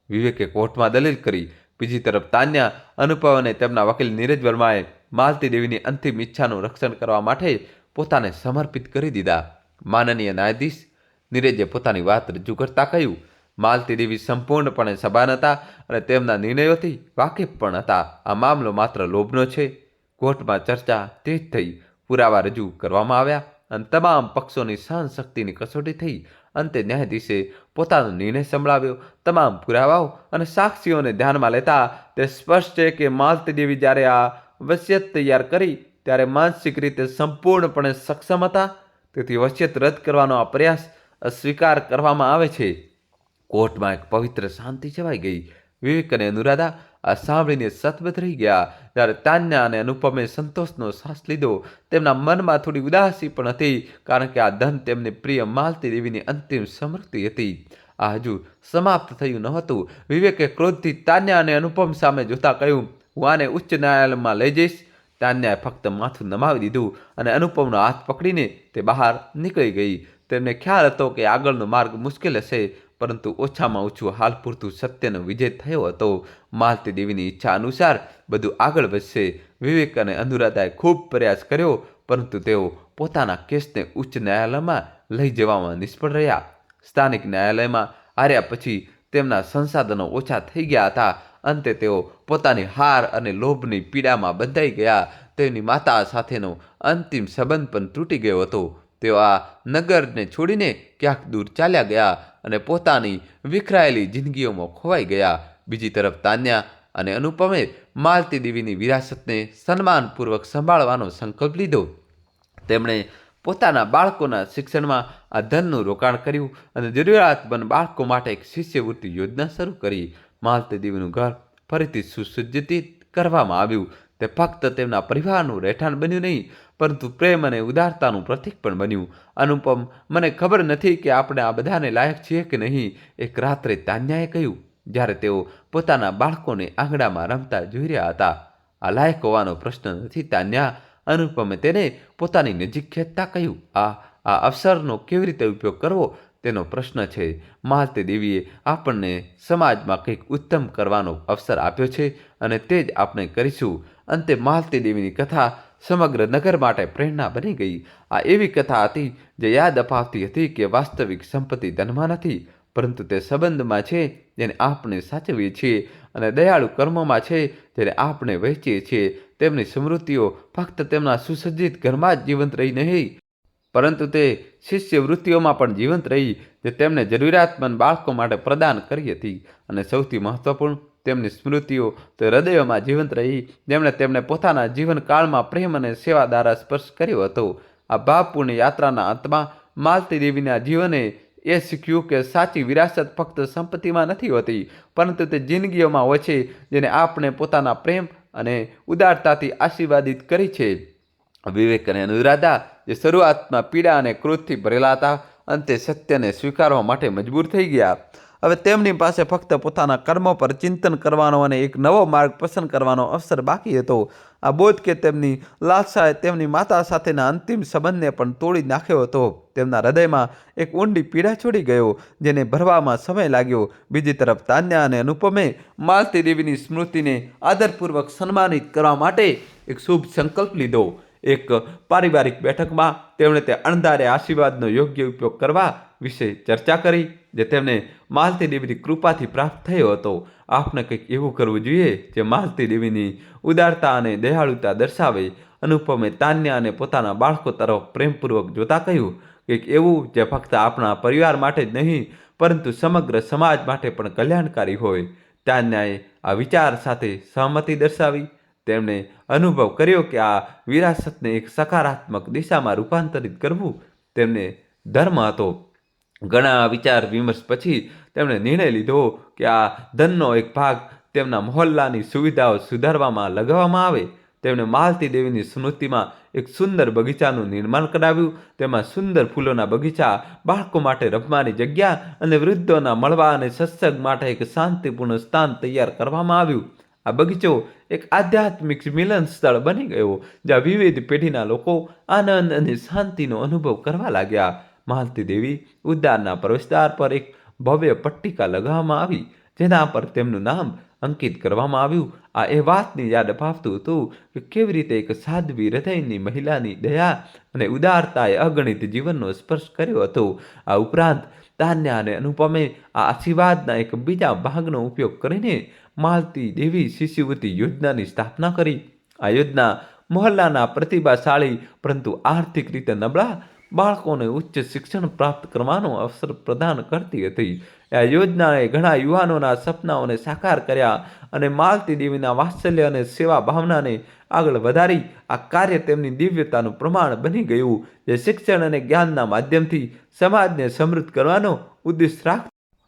વિવેકે કોર્ટમાં દલીલ કરી. બીજી તરફ તાન્યા, અનુપમ અને તેમના વકીલ નીરજ વર્માએ માલતી દેવીની અંતિમ ઈચ્છાનું રક્ષણ કરવા માટે પોતાને સમર્પિત કરી દીધા. માનનીય ન્યાયાધીશ, નીરજે પોતાની વાત રજૂ કરતા કહ્યું. માલતી દેવી સંપૂર્ણપણે સભાન હતા અને તેમના નિર્ણયોથી વાકેફ પણ હતા. આ મામલો માત્ર લોભનો છે. કોર્ટમાં ચર્ચા તેજ થઈ. પુરાવા રજૂ કરવામાં આવ્યા અને તમામ પક્ષોની સહનશક્તિની કસોટી થઈ. અંતે ન્યાયાધીશે પોતાનો નિર્ણય સંભળાવ્યો. તમામ પુરાવાઓ અને સાક્ષીઓને ધ્યાનમાં લેતા તે સ્પષ્ટ છે કે માલતી દેવી જ્યારે આ વસિયત તૈયાર કરી ત્યારે માનસિક રીતે સંપૂર્ણપણે સક્ષમ હતા. તેથી વસિયત રદ કરવાનો આ પ્રયાસ અસ્વીકાર કરવામાં આવે છે. કોર્ટમાં એક પવિત્ર શાંતિ છવાઈ ગઈ. વિવેક અને અનુરાધા આ સાંભળીને સતબદ્ધ રહી ગયા. જ્યારે તાન્યા અને અનુપમે સંતોષનો શ્વાસ લીધો. તેમના મનમાં થોડી ઉદાસી પણ હતી, કારણ કે આ ધન તેમને પ્રિય માલતી દેવીની અંતિમ સમૃદ્ધિ હતી. આ હજુ સમાપ્ત થયું ન હતું. વિવેકે ક્રોધથી તાન્યા અને અનુપમ સામે જોતા કહ્યું, હું આને ઉચ્ચ ન્યાયાલયમાં લઈ જઈશ. તાન્યાએ ફક્ત માથું નમાવી દીધું અને અનુપમનો હાથ પકડીને તે બહાર નીકળી ગઈ. તેમને ખ્યાલ હતો કે આગળનો માર્ગ મુશ્કેલ હશે, પરંતુ ઓછામાં ઓછું હાલ પૂરતું સત્યનો વિજય થયો હતો. માલતી દેવીની ઈચ્છા અનુસાર બધું આગળ વધશે. વિવેક અને અનુરાધાએ ખૂબ પ્રયાસ કર્યો, પરંતુ તેઓ પોતાના કેસને ઉચ્ચ ન્યાયાલયમાં લઈ જવામાં નિષ્ફળ રહ્યા. સ્થાનિક ન્યાયાલયમાં હાર્યા પછી તેમના સંસાધનો ઓછા થઈ ગયા હતા. અંતે તેઓ પોતાની હાર અને લોભની પીડામાં બંધાઈ ગયા. તેની માતા સાથેનો અંતિમ સંબંધ પણ તૂટી ગયો હતો. તેઓ આ નગરને છોડીને ક્યાંક દૂર ચાલ્યા ગયા અને પોતાની વિખરાયેલી જિંદગીઓમાં ખોવાઈ ગયા. બીજી તરફ તાન્યા અને અનુપમે માલતી દેવીની વિરાસતને સન્માનપૂર્વક સંભાળવાનો સંકલ્પ લીધો. તેમણે પોતાના બાળકોના શિક્ષણમાં આ ધનનું રોકાણ કર્યું અને જરૂરિયાતમંદ બાળકો માટે એક શિષ્યવૃત્તિ યોજના શરૂ કરી. માલતી દેવીનું ઘર ફરીથી સુસજ્જિત કરવામાં આવ્યું. તે ફક્ત તેમના પરિવારનું રહેઠાણ બન્યું નહીં, પરંતુ પ્રેમ અને ઉદારતાનું પ્રતીક પણ બન્યું. અનુપમ, મને ખબર નથી કે આપણે આ બધાને લાયક છીએ કે નહીં, એક રાત્રે તાન્યાએ કહ્યું, જ્યારે તેઓ પોતાના બાળકોને આંગણામાં રમતા જોઈ રહ્યા હતા. આ લાયક હોવાનો પ્રશ્ન નથી તાન્યા, અનુપમે તેને પોતાની નજીક ખેંચતા કહ્યું. આ અવસરનો કેવી રીતે ઉપયોગ કરવો તેનો પ્રશ્ન છે. માલતી દેવીએ આપણને સમાજમાં કંઈક ઉત્તમ કરવાનો અવસર આપ્યો છે અને તે જ આપણે કરીશું. અંતે માલતી દેવીની કથા સમગ્ર નગર માટે પ્રેરણા બની ગઈ. આ એવી કથા હતી જે યાદ અપાવતી હતી કે વાસ્તવિક સંપત્તિ ધનમાં નથી, પરંતુ તે સંબંધમાં છે જેને આપણે સાચવીએ છીએ અને દયાળુ કર્મોમાં છે જેને આપણે વહેંચીએ છીએ. તેમની સ્મૃતિઓ ફક્ત તેમના સુસજ્જિત ઘરમાં જ જીવંત રહી નહીં, પરંતુ તે શિષ્યવૃત્તિઓમાં પણ જીવંત રહી જે તેમણે જરૂરિયાતમંદ બાળકો માટે પ્રદાન કરી હતી. અને સૌથી મહત્વપૂર્ણ, તેમની સ્મૃતિઓ તે હૃદયોમાં જીવંત રહી જેમણે તેમને પોતાના જીવનકાળમાં પ્રેમ અને સેવા દ્વારા સ્પર્શ કર્યો હતો. આ ભાવપૂર્ણ યાત્રાના અંતમાં માલતી દેવીના જીવને એ શીખ્યું કે સાચી વિરાસત ફક્ત સંપત્તિમાં નથી હોતી, પરંતુ તે જિંદગીઓમાં હોય છે જેને આપણે પોતાના પ્રેમ અને ઉદારતાથી આશીર્વાદિત કરી છે. વિવેક અને અનુરાધા, જે શરૂઆતમાં પીડા અને ક્રોધથી ભરેલા હતા, અંતે સત્યને સ્વીકારવા માટે મજબૂર થઈ ગયા. હવે તેમની પાસે ફક્ત પોતાના કર્મો પર ચિંતન કરવાનો અને એક નવો માર્ગ પસંદ કરવાનો અવસર બાકી હતો. આ બોધ કે તેમની લાલસાએ તેમની માતા સાથેના અંતિમ સંબંધને પણ તોડી નાખ્યો હતો. તેમના હૃદયમાં એક ઊંડી પીડા છોડી ગયો, જેને ભરવામાં સમય લાગ્યો. બીજી તરફ તાન્યા અને અનુપમે માલતી દેવીની સ્મૃતિને આદરપૂર્વક સન્માનિત કરવા માટે એક શુભ સંકલ્પ લીધો. એક પારિવારિક બેઠકમાં તેમણે તે અણધાર્ય આશીર્વાદનો યોગ્ય ઉપયોગ કરવા વિશે ચર્ચા કરી જે તેમને માલતી દેવીની કૃપાથી પ્રાપ્ત થયો હતો. આપણે કંઈક એવું કરવું જોઈએ જે માલતી દેવીની ઉદારતા અને દયાળુતા દર્શાવે. અનુપમે તાન્યા અને પોતાના બાળકો તરફ પ્રેમપૂર્વક જોતા કહ્યું, કંઈક એવું જે ફક્ત આપણા પરિવાર માટે જ નહીં, પરંતુ સમગ્ર સમાજ માટે પણ કલ્યાણકારી હોય. તાન્યાએ આ વિચાર સાથે સહમતિ દર્શાવી. તેમણે અનુભવ કર્યો કે આ વિરાસતને એક સકારાત્મક દિશામાં રૂપાંતરિત કરવું તેમને ધર્મ હતો. ઘણા વિચાર વિમર્શ પછી તેમણે નિર્ણય લીધો કે આ ધનનો એક ભાગ તેમના મહોલ્લાની સુવિધાઓ સુધારવામાં લગાવવામાં આવે. તેમણે માલતી દેવીની સ્મૃતિમાં એક સુંદર બગીચાનું નિર્માણ કરાવ્યું. તેમાં સુંદર ફૂલોના બગીચા, બાળકો માટે રમવાની જગ્યા અને વૃદ્ધોના મળવા અને સત્સંગ માટે એક શાંતિપૂર્ણ સ્થાન તૈયાર કરવામાં આવ્યું. આ બગીચો એક આધ્યાત્મિક મિલન સ્થળ બની ગયો, જ્યાં વિવિધ પેઢીના લોકો આનંદ અને શાંતિનો અનુભવ કરવા લાગ્યા. માલતી દેવી ઉદ્યાનના પ્રવેશદ્વાર પર એક ભવ્ય પટ્ટિકા લગાવવામાં આવી, જેના પર તેમનું નામ અંકિત કરવામાં આવ્યું. આ એ વાતની યાદ અપાવતું હતું કે કેવી રીતે એક સાધ્વી હૃદયની મહિલાની દયા અને ઉદારતાએ અગણિત જીવનનો સ્પર્શ કર્યો હતો. આ ઉપરાંત તાન્યા અને અનુપમે આ આશીર્વાદના એક બીજા ભાગનો ઉપયોગ કરીને માલતી દેવી શિષ્યવૃત્તિ યોજનાની સ્થાપના કરી. આ યોજના મહોલ્લાના પ્રતિભાશાળી પરંતુ આર્થિક રીતે નબળા બાળકોને ઉચ્ચ શિક્ષણ પ્રાપ્ત કરવાનો અવસર પ્રદાન કરતી હતી. આ યોજનાએ ઘણા યુવાનોના સપનાઓને સાકાર કર્યા અને માલતી દેવીના વાત્સલ્ય અને સેવા ભાવનાને આગળ વધારી. આ કાર્ય તેમની દિવ્યતાનું પ્રમાણ બની ગયું, જે શિક્ષણ અને જ્ઞાનના માધ્યમથી સમાજને સમૃદ્ધ કરવાનો ઉદ્દેશ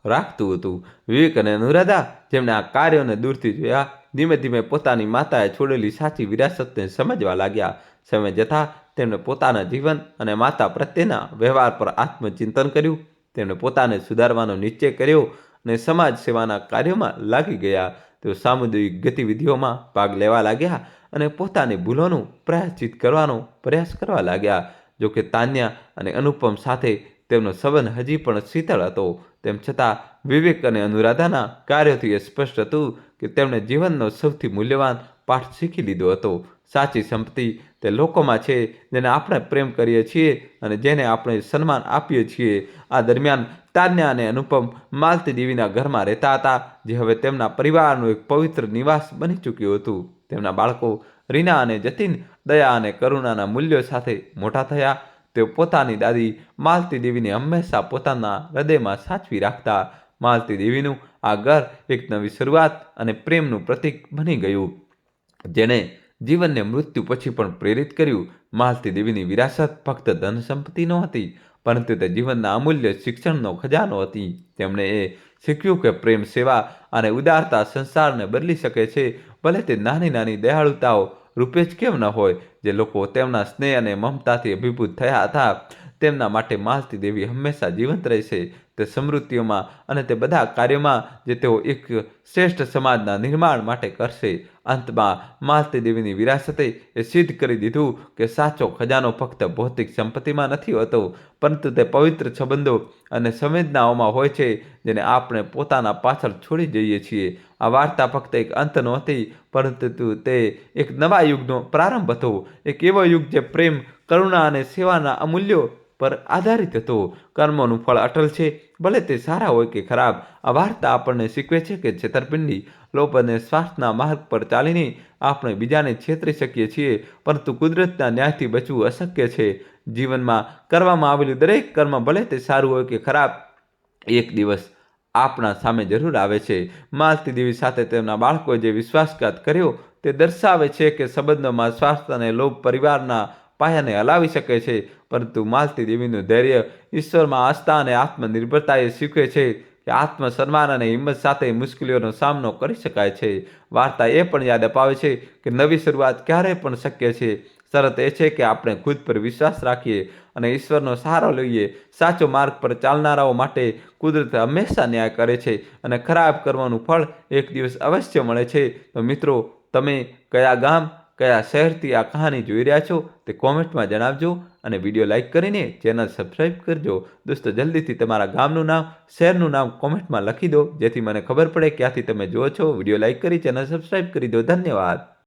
રાખતું હતું. વિવેક અને અનુરાધા, જેમણે આ કાર્યોને દૂરથી જોયા, ધીમે ધીમે પોતાની માતાએ છોડેલી સાચી વિરાસતને સમજવા લાગ્યા. સમય જતાં તેમણે પોતાના જીવન અને માતા પ્રત્યેના વ્યવહાર પર આત્મચિંતન કર્યું. તેમણે પોતાને સુધારવાનો નિશ્ચય કર્યો અને સમાજ સેવાના કાર્યોમાં લાગી ગયા. તેઓ સામુદાયિક ગતિવિધિઓમાં ભાગ લેવા લાગ્યા અને પોતાની ભૂલોનું પ્રાયશ્ચિત કરવાનો પ્રયાસ કરવા લાગ્યા. જોકે તાન્યા અને અનુપમ સાથે તેમનો સંબંધ હજી પણ શીતળ હતો, તેમ છતાં વિવેક અને અનુરાધાના કાર્યોથી એ સ્પષ્ટ હતું કે તેમણે જીવનનો સૌથી મૂલ્યવાન પાઠ શીખી લીધો હતો. સાચી સંપત્તિ તે લોકોમાં છે જેને આપણે પ્રેમ કરીએ છીએ અને જેને આપણે સન્માન આપીએ છીએ. આ દરમિયાન તાન્યા અને અનુપમ માલતી દેવીના ઘરમાં રહેતા હતા, જે હવે તેમના પરિવારનું એક પવિત્ર નિવાસ બની ચૂક્યું હતું. તેમના બાળકો રીના અને જતીન દયા અને કરુણાના મૂલ્યો સાથે મોટા થયા. તેઓ પોતાની દાદી માલતી દેવીને હંમેશા પોતાના હૃદયમાં સાચવી રાખતા. માલતી દેવીનું આ ઘર એક નવી શરૂઆત અને પ્રેમનું પ્રતીક બની ગયું, જેણે જીવનને મૃત્યુ પછી પણ પ્રેરિત કર્યું. માલતી દેવીની વિરાસત ફક્ત ધન સંપત્તિ નહોતી, પરંતુ તે જીવનના અમૂલ્ય શિક્ષણનો ખજાનો હતી. તેમણે એ શીખ્યું કે પ્રેમ, સેવા અને ઉદારતા સંસારને બદલી શકે છે, ભલે તે નાની નાની દયાળુતાઓ રૂપે જ કેમ ન હોય. જે લોકો તેમના સ્નેહ અને મમતાથી અભિભૂત થયા હતા, તેમના માટે માલતી દેવી હંમેશા જીવંત રહેશે. તે સ્મૃતિઓમાં અને તે બધા કાર્યોમાં જે તેઓ એક શ્રેષ્ઠ સમાજના નિર્માણ માટે કરશે. અંતમાં માલતી દેવીની વિરાસતે એ સિદ્ધ કરી દીધું કે સાચો ખજાનો ફક્ત ભૌતિક સંપત્તિમાં નથી હોતો, પરંતુ તે પવિત્ર સંબંધો અને સંવેદનાઓમાં હોય છે, જેને આપણે પોતાના પાછળ છોડી જઈએ છીએ. આ વાર્તા ફક્ત એક અંત નહોતી, પરંતુ તે એક નવા યુગનો પ્રારંભ હતો. એક એવો યુગ જે પ્રેમ, કરુણા અને સેવાના અમૂલ્યો પર આધારિત હતો. કર્મોનું ફળ અટલ છે, ભલે તે સારા હોય કે ખરાબ. આ વાર્તા આપણને શીખવે છે કે છેતરપિંડી, લોભ અને સ્વાર્થના માર્ગ પર ચાલીને આપણે બીજાને છેતરી શકીએ છીએ, પરંતુ કુદરતના ન્યાયથી બચવું અશક્ય છે. જીવનમાં કરવામાં આવેલું દરેક કર્મ, ભલે તે સારું હોય કે ખરાબ, એક દિવસ આપણા સામે જરૂર આવે છે. માલતી દેવી સાથે તેમના બાળકોએ જે વિશ્વાસઘાત કર્યો, તે દર્શાવે છે કે સંબંધોમાં સ્વાર્થ અને લોભ પરિવારના પાયાને હલાવી શકે છે. પરંતુ માલતી દેવીનું ધૈર્ય, ઈશ્વરમાં આસ્થા અને આત્મનિર્ભરતા એ શીખવે છે કે આત્મસન્માન અને હિંમત સાથે મુશ્કેલીઓનો સામનો કરી શકાય છે. વાર્તા એ પણ યાદ અપાવે છે કે નવી શરૂઆત ક્યારેય પણ શક્ય છે. શરત એ છે કે આપણે ખુદ પર વિશ્વાસ રાખીએ અને ઈશ્વરનો સહારો લઈએ. સાચો માર્ગ પર ચાલનારાઓ માટે કુદરત હંમેશા ન્યાય કરે છે અને ખરાબ કર્મનું ફળ એક દિવસ અવશ્ય મળે છે. તો મિત્રો, તમે કયા ગામ, કયા શહેરથી આ કહાની જોઈ રહ્યા છો તે કોમેન્ટમાં જણાવજો અને વિડીયો લાઇક કરીને ચેનલ સબસ્ક્રાઈબ કરજો. દોસ્તો, જલ્દીથી તમારા ગામનું નામ, શહેરનું નામ કોમેન્ટમાં લખી દો, જેથી મને ખબર પડે ક્યાંથી તમે જુઓ છો. વિડીયો લાઇક કરી ચેનલ સબસ્ક્રાઈબ કરી દો. ધન્યવાદ.